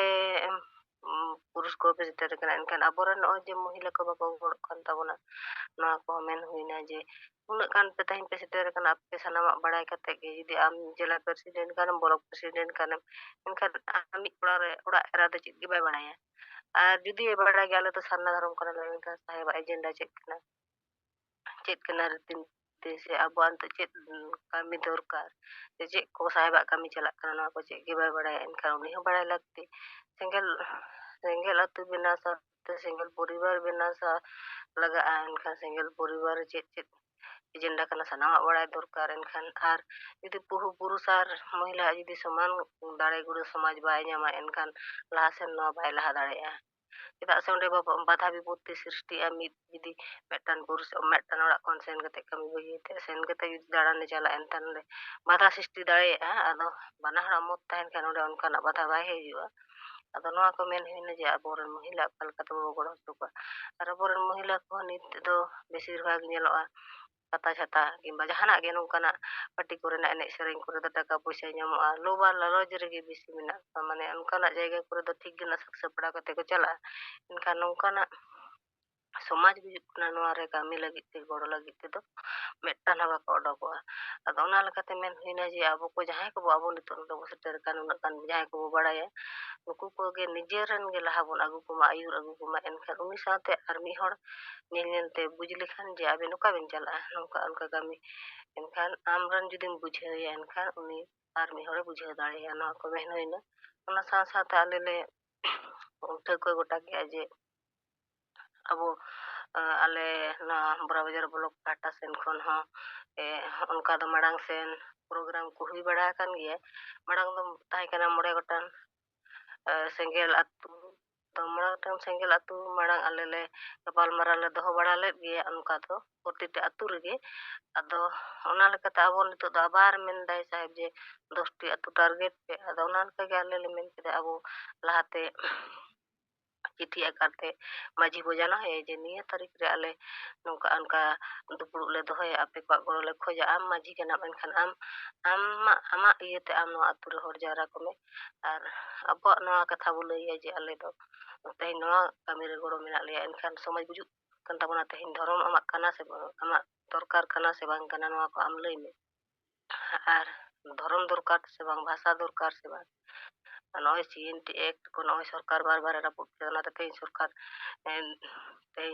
পুরুষ ᱠᱚ ᱯᱮ ᱥᱮᱴᱮᱨ ᱟᱠᱟᱱᱟ। ᱮᱱᱠᱷᱟᱱ ᱟᱵᱚᱨᱮᱱ ᱱᱚᱜᱼᱚᱭ ᱡᱮ ᱢᱚহিলা ᱠᱚ ᱵᱟᱠᱚ ᱜᱚᱲᱚᱜ ᱠᱟᱱ ᱛᱟᱵᱚᱱᱟ, ᱱᱚᱣᱟ ᱠᱚᱦᱚᱸ ᱢᱮᱱ ᱦᱩᱭᱱᱟ ᱡᱮ ᱩᱱᱟᱹᱜ ᱜᱟᱱ ᱯᱮ ᱛᱮᱦᱮᱧ ᱯᱮ ᱥᱮᱴᱮᱨ ᱟᱠᱟᱱᱟ, ᱟᱯᱮ ᱥᱟᱱᱟᱢᱟᱜ ᱵᱟᱲᱟᱭ ᱠᱟᱛᱮ ᱜᱮ ᱡᱩᱫᱤ ᱟᱢ ᱡᱮᱞᱟ ᱯᱨᱮᱥᱤᱰᱮন্ট ᱠᱟᱱᱟᱢ, ᱵᱞᱚᱠ ᱯᱨᱮᱥᱤᱰᱮন্ট ᱠᱟᱱᱟᱢ, ᱮᱱᱠᱷᱟᱱ ᱟᱢᱤᱡ ᱚᱲᱟᱜ ᱮᱨᱟ ᱫᱚ ᱪᱮᱫ ᱜᱮ ᱵᱟᱭ ᱵᱟᱲᱟᱭᱟ। ᱟᱨ ᱡᱩᱫᱤ ᱵᱟᱲᱟᱭ ᱜᱮᱭᱟ ᱟᱞᱮ ᱫᱚ ᱥᱟᱨᱱᱟ ᱫᱷᱚᱨᱚᱢ ᱠᱟᱱᱟᱞᱮ, ᱮᱱᱠᱷᱟᱱ ᱥᱟᱦᱮᱵᱟᱜ ᱮᱡᱮᱱᱰᱟ ᱪᱮᱫ ᱠᱟᱱᱟ ᱨᱤᱛᱤᱱᱤᱛᱤ ᱥᱮ ᱟᱵᱚᱣᱟᱜ ᱱᱤᱛᱚᱜ ᱪᱮᱫ ᱠᱟᱹᱢᱤ ᱫᱚᱨᱠᱟর, ᱪᱮᱫ ᱠᱚ ᱥᱟᱦᱮᱵᱟᱜ ᱠᱟᱹᱢᱤ ᱪᱟᱞᱟᱜ ᱠᱟᱱᱟ, ᱱᱚᱣᱟ ᱠᱚ ᱪᱮᱫ ᱜᱮ ᱵᱟᱭ ᱵᱟᱲᱟᱭᱟ। ᱮᱱᱠᱷᱟᱱ ᱩᱱᱤ ᱦᱚᱸ ᱵᱟᱲᱟᱭ ᱞᱟᱹᱠᱛᱤ। ᱥᱮᱸᱜᱮᱞ ᱟᱹᱛᱩ ᱵᱮᱱᱟᱣ ᱥᱟᱶᱛᱮ ᱥᱮᱸᱜᱮᱞ ᱯᱚরিবার ᱵᱮᱱᱟᱣ ᱞᱟᱜᱟᱜᱼᱟ। ᱮᱱᱠᱷᱟन ᱥᱮᱸᱜᱮᱞ ᱯᱚরিবার ᱪᱮᱫ ᱪᱮᱫ ᱮᱡᱮᱱᱰᱟ ᱠᱟᱱᱟ ᱥᱟᱱᱟᱢᱟᱜ ᱵᱟᱲᱟᱭ ᱫᱚᱨᱠᱟর। ᱮᱱᱠᱷᱟन ᱟᱨ ᱡᱩᱫᱤ ᱯᱩᱨᱩষ ᱟᱨ ᱢᱚহিলা ᱡᱩᱫᱤ ᱥᱚᱢᱟᱱ ᱫᱟᱲᱮ ᱜᱩᱲᱟᱹ ᱥᱚᱢᱟᱡᱽ ᱵᱟᱭ ᱧᱟᱢᱟ, ᱮᱱᱠᱷᱟᱱ ᱞᱟᱦᱟ ᱥᱮᱱ ᱱᱚᱣᱟ ᱵᱟᱭ ᱞᱟᱦᱟ ᱫᱟᱲᱮᱭᱟᱜᱼᱟ। ᱪᱮᱫᱟᱜ ᱥᱮ ᱚᱸᱰᱮ ᱵᱟধᱟ ᱵᱤᱯᱚত্তি ᱥᱨᱤᱥᱴᱤᱜᱼᱟ। ᱢᱤᱫ ᱡᱩᱫᱤ ᱢᱤᱫᱴᱟᱝ ᱯᱩᱨᱩষ ᱢᱤᱫᱴᱟᱝ ᱚᱲᱟᱜ ᱠᱷᱚᱱ ᱥᱮᱱ ᱠᱟᱛᱮ ᱠᱟᱹᱢᱤ ᱵᱟᱹᱜᱤᱭᱟᱛᱮ ᱥᱮᱱ ᱠᱟᱛᱮ ᱡᱩᱫᱤ ᱫᱟᱬᱟᱱᱮ ᱪᱟᱞᱟᱜᱼᱟ, ᱮᱱᱠᱷᱟᱱ ᱚᱸᱰᱮ ᱵᱟধᱟ সৃষ্টি ᱫᱟᱲᱮᱭᱟᱜᱼᱟ। ᱟᱫᱚ ᱵᱟᱱᱟ ᱦᱚᱲᱟᱜ ᱢᱚᱛ ᱛᱟᱦᱮᱱ ᱠᱷᱟᱱ ᱚᱸᱰᱮ ᱚᱱᱠᱟᱱᱟᱜ ᱵᱟধᱟ ᱵᱟᱭ ᱦᱤᱡᱩᱜᱼᱟ। ᱟᱫᱚ ᱱᱚᱣᱟ ᱠᱚ ᱢᱮᱱ ᱦᱩᱭᱱᱟ ᱡᱮ ᱟᱵᱚᱨᱮᱱ ᱢᱚহিলা ᱚᱠᱟ ᱞᱮᱠᱟ ᱛᱮᱵᱚ ᱜᱚᱲᱚ ᱦᱚᱪᱚ ᱠᱚᱣᱟ। ᱟᱨ ᱟᱵᱚᱨᱮᱱ ᱢᱚহিলা ᱠᱚᱦᱚᱸ ᱱᱤᱛ ᱫᱚ ᱵᱮᱥᱤᱨ ᱵᱷᱟᱜᱽ ᱧᱮᱞᱚᱜᱼᱟ ᱯᱟᱛᱟ ᱪᱷᱟᱛᱟ ᱠᱤᱝᱵᱟ ᱡᱟᱦᱟᱱᱟᱜ ᱜᱮ ᱱᱚᱝᱠᱟᱱᱟᱜ ᱯᱟর্টি ᱠᱚᱨᱮᱱᱟᱜ ᱮᱱᱮᱡ ᱥᱮᱨᱮᱧ ᱠᱚᱨᱮ ᱫᱚ ᱴᱟᱠᱟ ᱯᱚᱭᱥᱟ ᱧᱟᱢᱚᱜᱼᱟ, ᱞᱳᱵ ᱟᱨ ᱞᱟᱞᱚᱪ ᱨᱮᱜᱮ ᱵᱮᱥᱤ ᱢᱮᱱᱟᱜ ᱠᱚᱣᱟ। ᱢᱟᱱᱮ ᱚᱱᱠᱟᱱᱟᱜ ᱡᱟᱭᱜᱟ ᱠᱚᱨᱮ ᱫᱚ ᱴᱷᱤᱠ ᱜᱮ ᱥᱟᱹᱛ ᱥᱟᱯᱲᱟᱣ ᱠᱟᱛᱮ ᱠᱚ ᱪᱟᱞᱟᱜᱼᱟ। ᱮᱱᱠᱷᱟᱱ ᱱᱚᱝᱠᱟᱱᱟᱜ ᱥᱚᱢᱟᱡᱽ ᱵᱩᱡᱩᱜ ᱠᱟᱱᱟ, ᱱᱚᱣᱟ ᱨᱮ ᱠᱟᱹᱢᱤ ᱞᱟᱹᱜᱤᱫ ᱛᱮ ᱜᱚᱲᱚ ᱞᱟᱹᱜᱤᱫ ᱛᱮᱫᱚ ᱢᱤᱫᱴᱟᱝ ᱦᱚᱸ ᱵᱟᱠᱚ ᱚᱰᱚᱠᱚᱜᱼᱟ। ᱟᱫᱚ ᱚᱱᱟ ᱞᱮᱠᱟᱛᱮ ᱢᱮᱱ ᱦᱩᱭᱱᱟ ᱡᱮ ᱟᱵᱚ ᱠᱚ ᱡᱟᱦᱟᱸᱭ ᱠᱚᱵᱚ ᱟᱵᱚ ᱱᱤᱛᱚᱜ ᱫᱚᱵᱚ ᱥᱮᱴᱮᱨ ᱟᱠᱟᱱ, ᱩᱱᱟᱹᱜ ᱜᱟᱱ ᱡᱟᱦᱟᱸᱭ ᱠᱚᱵᱚ ᱵᱟᱲᱟᱭᱟ, ᱱᱩᱠᱩ ᱠᱚᱜᱮ ᱱᱤᱡᱮᱨᱮᱱ ᱜᱮ ᱞᱟᱦᱟ ᱵᱚᱱ ᱟᱹᱜᱩ ᱠᱚᱢᱟ, ᱟᱹᱭᱩᱨ ᱟᱹᱜᱩ ᱠᱚᱢᱟ। ᱮᱱᱠᱷᱟᱱ ᱩᱱᱤ ᱥᱟᱶᱛᱮ ᱟᱨ ᱢᱤᱫ ᱦᱚᱲ ᱧᱮᱞ ᱧᱮᱞᱛᱮ ᱵᱩᱡᱽ ᱞᱮᱠᱷᱟᱱ ᱡᱮ ᱟᱵᱮᱱ ᱚᱠᱟ ᱵᱮᱱ ᱪᱟᱞᱟᱜᱼᱟ, ᱱᱚᱝᱠᱟ ᱚᱱᱠᱟ ᱠᱟᱹᱢᱤ, ᱮᱱᱠᱷᱟᱱ ᱟᱢᱨᱮᱱ ᱡᱩᱫᱤᱢ ᱵᱩᱡᱷᱟᱹᱣᱮᱭᱟ, ᱮᱱᱠᱷᱟन ᱩᱱᱤ ᱟᱨ ᱢᱤᱫ ᱦᱚᱲᱮ ᱵᱩᱡᱷᱟᱹᱣ ᱫᱟᱲᱮᱭᱟᱜᱼᱟ। ᱱᱚᱣᱟ ᱠᱚ ᱢᱮᱱ ᱦᱩᱭᱱᱟ। ᱚᱱᱟ ᱥᱟᱶᱛᱮ ᱟᱞᱮ ᱞᱮ ᱴᱷᱟᱹᱣᱠᱟᱹ ᱜᱚᱴᱟ ᱠᱮᱜᱼᱟ ᱡᱮ ᱟᱵᱚ ᱟᱞᱮ ᱱᱚᱣᱟ ᱵᱚᱨᱟ ᱵᱟᱡᱟᱨ ᱵᱞᱚᱠ ᱯᱟᱦᱴᱟ ᱥᱮᱱ ᱠᱷᱚᱱ ᱦᱚᱸ ᱚᱱᱠᱟ ᱫᱚ ᱢᱟᱲᱟᱝ ᱥᱮᱱ ᱯᱨᱳᱜᱨᱟᱢ ᱠᱚ ᱦᱩᱭ ᱵᱟᱲᱟ ᱟᱠᱟᱱ ᱜᱮᱭᱟ। ᱢᱟᱲᱟᱝ ᱫᱚ ᱛᱟᱦᱮᱸ ᱠᱟᱱᱟ 9 ᱜᱚᱴᱟᱝ ᱥᱮᱸᱜᱮᱞ ᱟᱹᱛᱩ, ᱛᱚ 9 ᱜᱚᱴᱟᱝ ᱥᱮᱸᱜᱮᱞ ᱟᱹᱛᱩ ᱢᱟᱲᱟᱝ ᱟᱞᱮ ᱞᱮ ᱜᱟᱯᱟᱞᱢᱟᱨᱟᱣ ᱞᱮ ᱫᱚᱦᱚ ᱵᱟᱲᱟ ᱞᱮᱫ ᱜᱮᱭᱟ, ᱚᱱᱠᱟ ᱫᱚ ᱯᱨᱚᱛᱤᱴᱟ ᱟᱹᱛᱩ ᱨᱮᱜᱮ। ᱟᱫᱚ ᱚᱱᱟ ᱞᱮᱠᱟᱛᱮ ᱟᱵᱚ ᱱᱤᱛᱚᱜ ᱫᱚ ᱟᱵᱟᱨ ᱢᱮᱱᱫᱟᱭ ᱥᱟহেᱵ ᱡᱮ 10ᱴᱤ ᱟᱹᱛᱩ ᱴᱟᱨᱜᱮᱴ ᱯᱮ। ᱟᱫᱚ ᱚᱱᱟ ᱞᱮᱠᱟᱜᱮ ᱟᱞᱮ ᱞᱮ ᱢᱮᱱ ᱠᱮᱫᱟ ᱟᱵᱚ ᱞᱟᱦᱟᱛᱮ चिट्ठी आकार ते माझी को जाना है जे निया तारीख रे आले नौका अनका दुपुड़ ले दोहे आपे को गड़ो ले खोजा आम माझी के नाम एनखान आमा इयते आम नो आतु रे हर जारा को में आर अब नवा कथा बो लैया जे आले दो तेहि नवा कामी रे गड़ो मेना ले एनखान समाज बुजुक kan tabona tehin धर्म amak kana se amak दरकार kana se bang kana नवा को आम लई में आर धर्म दरकार से bang भाषा दरकार से bang नॉय सीएनटी एक्ट को नॉय सरकार बार बार रापुट करना तो तेही सरकार तेही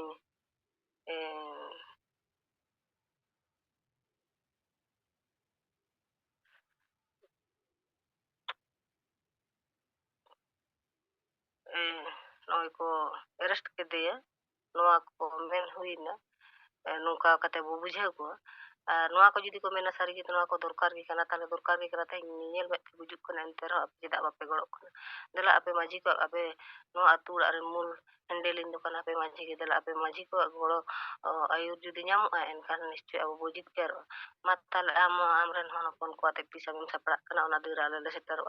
नॉय को अरेस्ट के दिए नवा को मेन हुई ना नुका कते बो बुझे को नवा को जुदी को मेना सारी की नवा को दरकार की kana ताले दरकार की करता है नील में बुजुक को एंते रहो आप जिदा बापे गड़ो को दला आपे माझी को आपे नवा अतुड़ अरे मूल हैंडलिंग दो kana आपे माझी के दला आपे माझी को गड़ो आयु जुदी ᱧᱟᱢᱚᱜ आ एनखान निश्चय अब बुजित करो माताल आम आमरन हन अपन को आते पिसाम सपड़ा kana ओना दीर आले ले सेटरो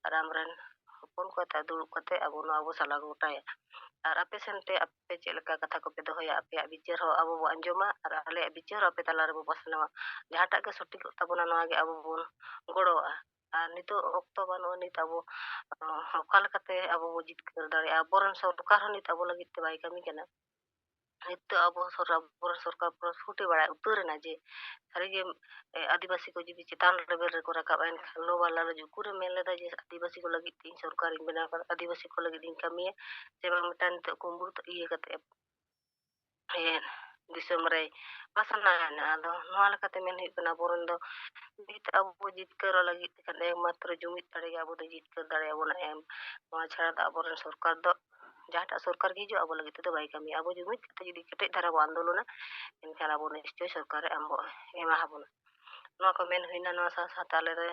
आर आमरन अपन को ता दुड़ कते अब नो अब साला गोटाया आर आपे सेनते आपे चेलका कथा को पे दोया आपे बिचार हो अब बो अंजमा आर आले बिचार आपे तला रे बो पसनवा जहाटा के सटिक तबना नवा गे अब बोन गड़ोआ आर नितो ऑक्टो बानो नित अब ओकाल कते अब बो जितकर दाड़े बोरन सरकार नित अब लगित ते बाई कमी केना नित अब सरकार पर फुटे बड़ा उतर ना जे सारी आदिवासी को जी चितान लेवल रे को रखा एन लो वाला जो कुरे मेन लेदा जे आदिवासी को लगी तीन सरकार इन बना कर आदिवासी को लगी दिन कमी है जे मिटान तो कुंबुर तो ये कते ए दिसम रे पासना ना दो नवाल कते मेन ही कना बोरन दो नित अब जीत कर लगी कने एकमात्र जुमित तड़े अब दो जीत कर दाड़े अब ना एम नवा छाड़ा दा बोरन सरकार दो जहाटा सरकार की जो अब लगी तो बाई कमी अब जुमित कते जुदी कटे धारा आंदोलन एनखान अब निश्चय सरकार एमबो एमा हाबोना नवा को मेन हुइना नवा सा ताले रे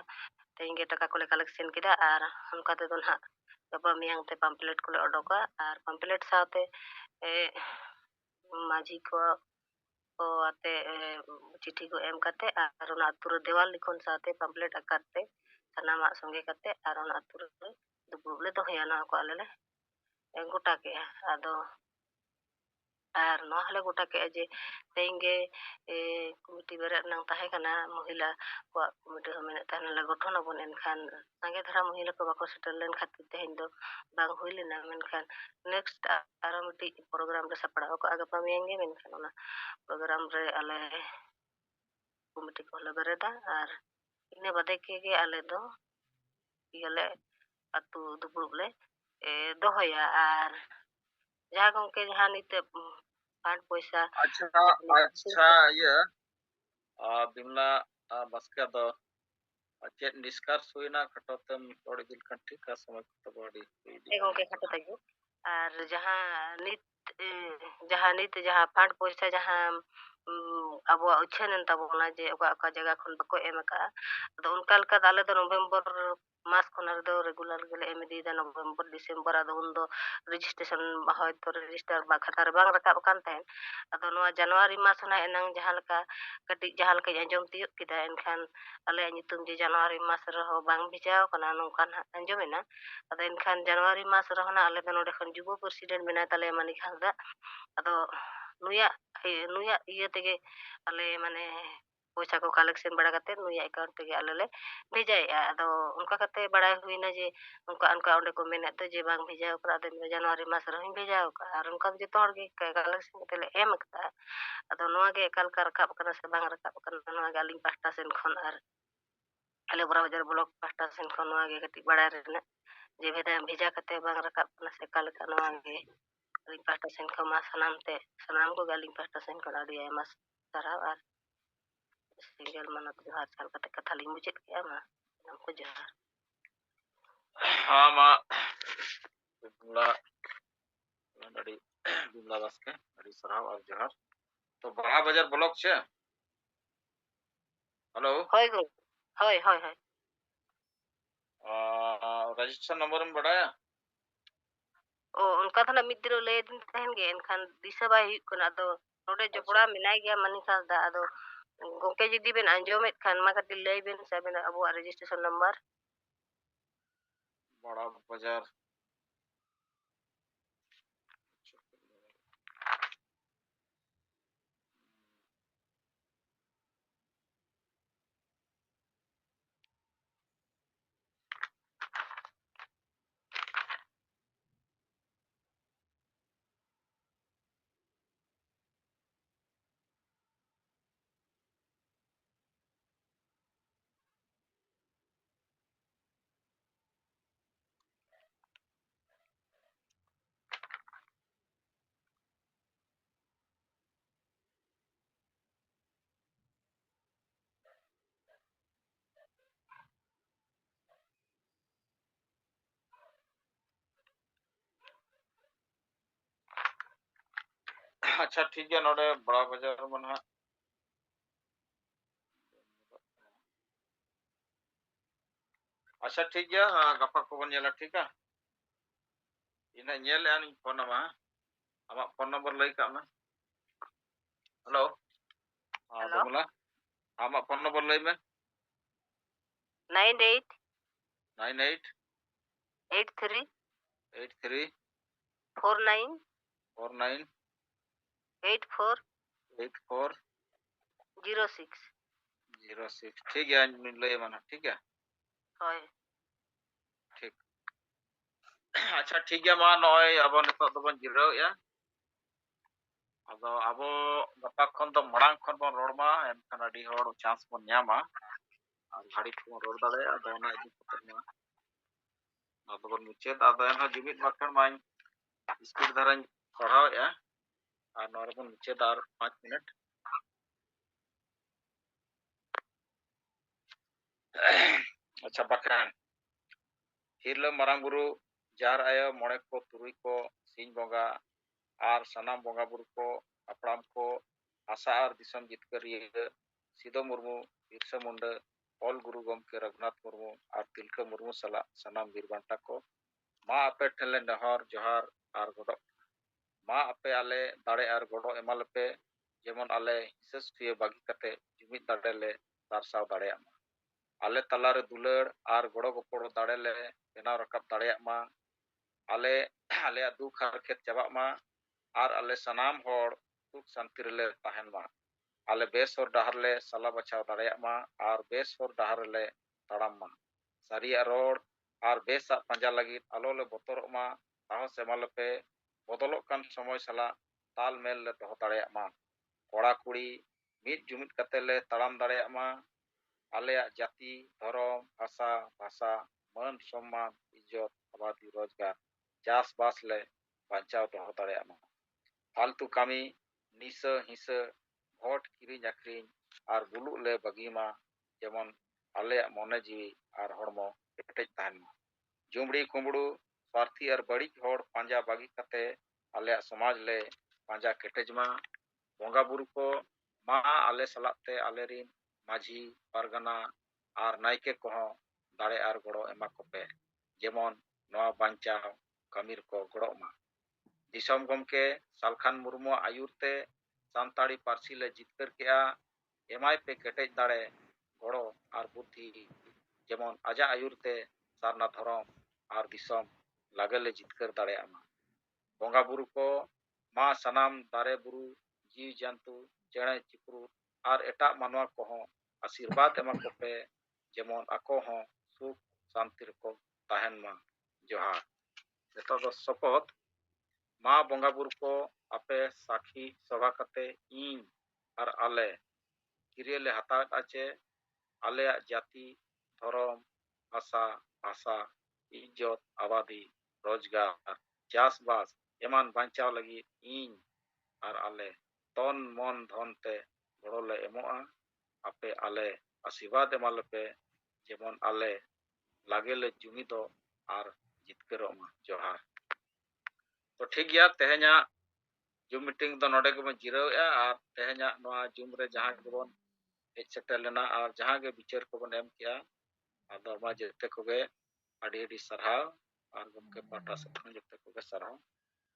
तेंगे टका कोले कलेक्शन किदा आर उनका ते दोन हा गपा मियांग ते पम्पलेट कोले ओडोका आर पम्पलेट साथे माझी को आते चिट्ठी को एम करते आर ओना अतुर देवाल लिखोन साथे पम्पलेट आकारते सनामा संगे करते आर ओना अतुर दुपुड़ ले दोहया ना को आले ले गोटा के आदो आर नो हले गोटा के जे तेंगे कमिटी बेरे नंग ताहे कना महिला को कमिटी हो मेने ताने ला गठन अपन एनखान संगे धरा महिला को बाको सेटल लेन खातिर तेहिन दो बांग हुइलेना मेनखान नेक्स्ट आरो मिटी प्रोग्राम रे सपड़ा को आगे पामियंगे मेनखान ओना प्रोग्राम रे आले कमिटी को ले बेरेदा आर इने बदे के आले दो इले अतु दुपुड़ ले दोहया आर जहाँ गंके जहाँ निते पांच पैसा अच्छा अच्छा ये बिमला बसका दो चेत डिस्कस हुईना खटोतम थोड़ी दिल kan ठीक का समय तो बड़ी गंके खटो तगो आर जहाँ नित जहाँ पांच पैसा जहाँ अब उछेन तबोना जे ओका जगह खन बको एम का तो उनका लका दाले दो नवंबर मास खनर दो रेगुलर गेले एम दी दा नवंबर डिसेंबर आदो उन दो रजिस्ट्रेशन होय तो रजिस्टर बा खातार बांग रकाब कान तहन आदो नवा जनवरी मास ना एनंग जहाँ लका कटी जहाँ लका अंजम तियो किदा एनखान आले नितुम जे जनवरी मास रहो बांग भिजाव कना नोंकान अंजमेना आदो एनखान जनवरी मास रहो ना आले दो नोडे खन जुबो प्रेसिडेंट मेना ताले मानी खादा आदो नुया इये तेगे आले माने पैसा को कलेक्शन बड़ा करते नुया अकाउंट तेगे आले ले भेजाए आदो उनका करते बड़ा हुईना जे उनका ओंडे को मेने तो जे बांग भेजाओ पर आदो जनवरी मास रही भेजाओ का आर उनका जे तोड़ के कलेक्शन तेले एम का आदो नवा के एकाल का रकाब करना से बांग रकाब करना नवा के आलिंग पास्टा सेन खन आर आले बड़ा बाजार ब्लॉक पास्टा सेन खन नवा के कटी बड़ा रेना जे भेजा करते बांग रकाब करना से काल का नवा के आलिंग पास्टा सेन खमा सनाम को गालिंग पास्टा सेन खन आडी आयमा सारा आर सिंगल मन जोहार साल कते कथा लिंग मुचेत के मा हमको जोहार हाँ मा बिमला अड़ी बिमला बसके अड़ी सराव और जोहार तो बड़ा बाजार ब्लॉक छे हेलो होय गो होय रजिस्ट्रेशन नंबर में बढ़ाया ओ उनका था मिद दिनो ले दिन तहन गे एनखान दिशा बाय हुई कना दो नोडे जबड़ा मिनाय गया मनी खास दा आदो गोके जदी बेन अंजोमेत खान मा कति ले बेन सेबेन अबो रजिस्ट्रेशन नंबर बड़ा बाजार ᱟᱪᱪᱷᱟ ᱴᱷᱤक ᱜᱮᱭᱟ ᱱᱚᱰᱮ ᱵᱟᱲᱟ ᱵᱟᱡᱟᱨ ᱨᱮᱢᱟ ᱱᱟᱦᱟᱜ ᱟᱪᱪᱷᱟ ᱴᱷᱤक ᱜᱮᱭᱟ ᱜᱟᱯᱟ ᱠᱚᱵᱚᱱ ᱧᱮᱞᱟ ᱴᱷᱤᱠ ᱟ ᱤᱧ ᱧᱮᱞᱮᱜᱼᱟ ᱤᱧ ᱯᱷᱳᱱ ᱟᱢᱟ ᱟᱢᱟᱜ ᱯᱷᱳᱱ ᱱᱚᱢᱵᱚᱨ ᱞᱟᱹᱭ ᱠᱟᱜ ᱢᱮ ᱦᱮᱞᱳ Hello? ᱵᱚᱢᱞᱟ ᱟᱢᱟᱜ ᱯᱷᱳᱱ ᱱᱚᱢᱵᱚর ᱞᱟᱹᱭ ᱢᱮ 98 98 83 83 49 49 84 84 06 06 ᱴᱷᱤक ᱜᱮᱭᱟ ᱤᱧ ᱞᱟᱹᱭ ᱟᱢᱟ ᱱᱟᱦᱟᱜ ᱴᱷᱤक ᱜᱮᱭᱟ ᱦᱳᱭ ᱴᱷᱤक ᱟᱪᱪᱷᱟ ᱴᱷᱤक ᱜᱮᱭᱟ ᱢᱟ ᱱᱚᱜᱼᱚᱭ ᱟᱵᱚ ᱱᱤᱛᱚᱜ ᱫᱚᱵᱚᱱ ᱡᱤᱨᱟᱹᱣᱮᱜᱼᱟ ᱟᱫᱚ ᱟᱵᱚ ᱜᱟᱯᱟ ᱠᱷᱚᱱ ᱫᱚ ᱢᱟᱲᱟᱝ ᱠᱷᱚᱱ ᱵᱚᱱ ᱨᱚᱲ ᱢᱟ ᱮᱱᱠᱷᱟᱱ ᱟᱹᱰᱤ ᱦᱚᱲ ᱪᱟᱱᱥ ᱵᱚᱱ ᱧᱟᱢᱟ ᱟᱨ ᱜᱷᱟᱹᱲᱤᱡ ᱵᱚᱱ ᱨᱚᱲ ᱫᱟᱲᱮᱭᱟᱜᱼᱟ ᱟᱫᱚ ᱚᱱᱟ ᱤᱫᱤ ᱠᱟᱛᱮ ᱢᱟ ᱟᱫᱚ ᱵᱚᱱ ᱢᱩᱪᱟᱹᱫ ᱟᱫᱚ ᱮᱱᱦᱚᱸ ᱡᱩᱢᱤᱫ ᱵᱟᱠᱷᱨᱟ ᱢᱟᱧ ᱥᱯᱤᱰ ᱫᱷᱟᱨᱟᱧ ᱯᱟᱲᱦᱟᱣᱮᱜᱼᱟ ᱟᱨ ᱱᱚᱣᱟ ᱨᱮᱵᱚᱱ ᱢᱩᱪᱟᱹᱫᱟ ᱟᱨ 5 মিনিট ᱟᱪᱪᱷᱟ ᱵᱟᱠᱷᱟᱱ ᱦᱤᱨᱞᱟᱹ ᱢᱟᱨᱟᱝ ᱵᱩᱨᱩ ᱡᱟᱦᱮᱨ ᱟᱭᱳ ᱢᱚᱬᱮ ᱠᱚ ᱛᱩᱨᱩᱭ ᱠᱚ ᱥᱤᱧ ᱵᱚᱸᱜᱟ ᱟᱨ ᱥᱟᱱᱟᱢ ᱵᱚᱸᱜᱟ ᱵᱩᱨᱩ ᱠᱚ ᱦᱟᱯᱲᱟᱢ ᱠᱚ ᱦᱟᱥᱟ ᱟᱨ ᱫᱤᱥᱚᱢ ᱡᱤᱛᱠᱟᱹᱨᱤᱭᱟᱹ ᱥᱤᱫᱚ ᱢᱩᱨᱢᱩ ᱵᱤᱨᱥᱟᱹ ᱢᱩᱱᱰᱟᱹ ᱚᱞ ᱜᱩᱨᱩ ᱜᱚᱢᱠᱮ ᱨᱚᱜᱷᱩᱱᱟᱛᱷ ᱢᱩᱨᱢᱩ ᱟᱨ ᱛᱤᱞᱠᱟᱹ ᱢᱩᱨᱢᱩ ᱥᱟᱞᱟᱜ ᱥᱟᱱᱟᱢ ᱵᱤᱨ ᱵᱟᱱᱴᱟ ko ᱢᱟ ᱟᱯᱮ ᱴᱷᱮᱱ ᱞᱮ ᱱᱮᱦᱚᱨ ᱡᱚᱦᱟᱨ ᱟᱨ ᱜᱚᱰᱚᱜ ᱢᱟ ᱟᱯᱮ ᱟᱞᱮ ᱫᱟᱲᱮ ᱟᱨ ᱜᱚᱲᱚ ᱮᱢᱟᱞᱮᱯᱮ ᱡᱮᱢᱚᱱ ᱟᱞᱮ ᱦᱤᱥᱟᱹ ᱥᱩᱭᱟᱹ ᱵᱟᱹᱜᱤ ᱠᱟᱛᱮ ᱡᱩᱢᱤᱫ ᱫᱟᱲᱮ ᱞᱮ ᱥᱟᱨᱥᱟᱣ ᱫᱟᱲᱮᱭᱟᱜ ᱢᱟ ᱟᱞᱮ ᱛᱟᱞᱟᱨᱮ ᱫᱩᱞᱟᱹᱲ ᱟᱨ ᱜᱚᱲᱚ ᱜᱚᱯᱚᱲᱚ ᱫᱟᱲᱮ ᱞᱮ ᱵᱮᱱᱟᱣ ᱨᱟᱠᱟᱵ ᱫᱟᱲᱮᱭᱟᱜ ᱢᱟ ᱟᱞᱮᱭᱟᱜ ᱫᱩᱠ ᱦᱟᱨᱠᱮᱛ ᱪᱟᱵᱟᱜ ᱢᱟ ᱟᱨ ᱟᱞᱮ ᱥᱟᱱᱟᱢ ᱦᱚᱲ ᱥᱩᱠ ᱥᱟᱱᱛᱤ ᱨᱮᱞᱮ ᱛᱟᱦᱮᱱ ᱢᱟ ᱟᱞᱮ ᱵᱮᱥ ᱦᱚᱨ ᱰᱟᱦᱟᱨ ᱞᱮ ᱥᱟᱞᱟ ᱵᱟᱪᱷᱟᱣ ᱫᱟᱲᱮᱭᱟᱜ ᱢᱟ ᱟᱨ ᱵᱮᱥ ᱦᱚᱨ ᱰᱟᱦᱟर ᱨᱮᱞᱮ ᱛᱟᱲᱟᱢ ᱢᱟ ᱥᱟᱹᱨᱤᱭᱟᱜ ᱨᱚᱲ ᱟᱨ ᱵᱮᱥᱟᱜ ᱯᱟᱸᱡᱟ ᱞᱟᱹᱜᱤᱫ ᱟᱞᱚ ᱞᱮ ᱵᱚᱛᱚᱨᱚᱜ ᱢᱟ ᱥᱟᱦᱚᱥ ᱮᱢᱟᱞᱮᱯᱮ ᱵᱚᱫᱚᱞᱚᱜ ᱠᱟᱱ ᱥᱚᱢᱚᱭ ᱥᱟᱞᱟᱜ ᱛᱟᱞ ᱢᱮᱞ ᱞᱮ ᱫᱚᱦᱚ ᱫᱟᱲᱮᱭᱟᱜ ᱢᱟ ᱠᱚᱲᱟ ᱠᱩᱲᱤ ᱢᱤᱫ ᱡᱩᱢᱤᱫ ᱠᱟᱛᱮ ᱞᱮ ᱛᱟᱲᱟᱢ ᱫᱟᱲᱮᱭᱟᱜ ᱢᱟ ᱟᱞᱮᱭᱟᱜ ᱡᱟᱹᱛᱤ ᱫᱷᱚᱨᱚᱢ ᱵᱷᱟষᱟ ᱵᱷᱟষᱟ ᱢᱟᱹᱱ ᱥᱚᱢᱢᱟᱱ इज्जत आबादी रोजगार चास बास ले बांचाव दो दाड़े मा फालतू कामी निशा हिंसा भोट किरिंग आखरिंग और बुलुग ले बगीमा जेमन आले मने जीवी और हड़मो केटेज तहन मा जुमड़ी कुमड़ू स्वार्थी और बड़ी हड़ पांजा बागी कते आले समाज ले पांजा केटेज मा बोंगा बुरु को मा आले सलाते आले रिन माझी पारगना और नायके को दाड़े और गड़ो एमा कोपे जेमन नवा बांचाव कमीर को गड़ो मा दिसम गमके सालखान मुर्मू आयुरते सानताड़ी पार्सी ले जितकर केआ एमाय पे केटेज दाड़े गड़ो और बुद्धि जेमन आजा आयुरते सारना धरम और दिसम लागे ले जितकर दाड़े मा बोंगा बुरु को मा सनाम दारे बुरु जीव जंतु चेणे चिपरू और एटा मानवा को आशीर्वाद एमा कोपे जेमन आको सुख शांति को तहन मा जोहार जतो दो शपथ मा बोंगा बुरु को आपे साखी सभा कते इन और आले किरिय ले हताव आचे आले जाति धर्म भाषा भाषा इज्जत आबादी रोजगार चासबास एमान बांचाव लगी इन और आले तन मन धन ते गड़ो ले एमोआ आपे आले आशीर्वाद एमालेपे जेमन आले लागे ले जुमिदो और जितकरो मा जोहार तो ठीक गया तेहना जूम मीटिंग दो नोडे के जिरावेआ और तेहना नोआ जूम रे जहां गेबन हेज सेटल लेना और जहां गे विचार को बन एम किया आदो मा जते कोगे अडी अडी सरहाव और गमके पाटा से जते कोगे सरहाव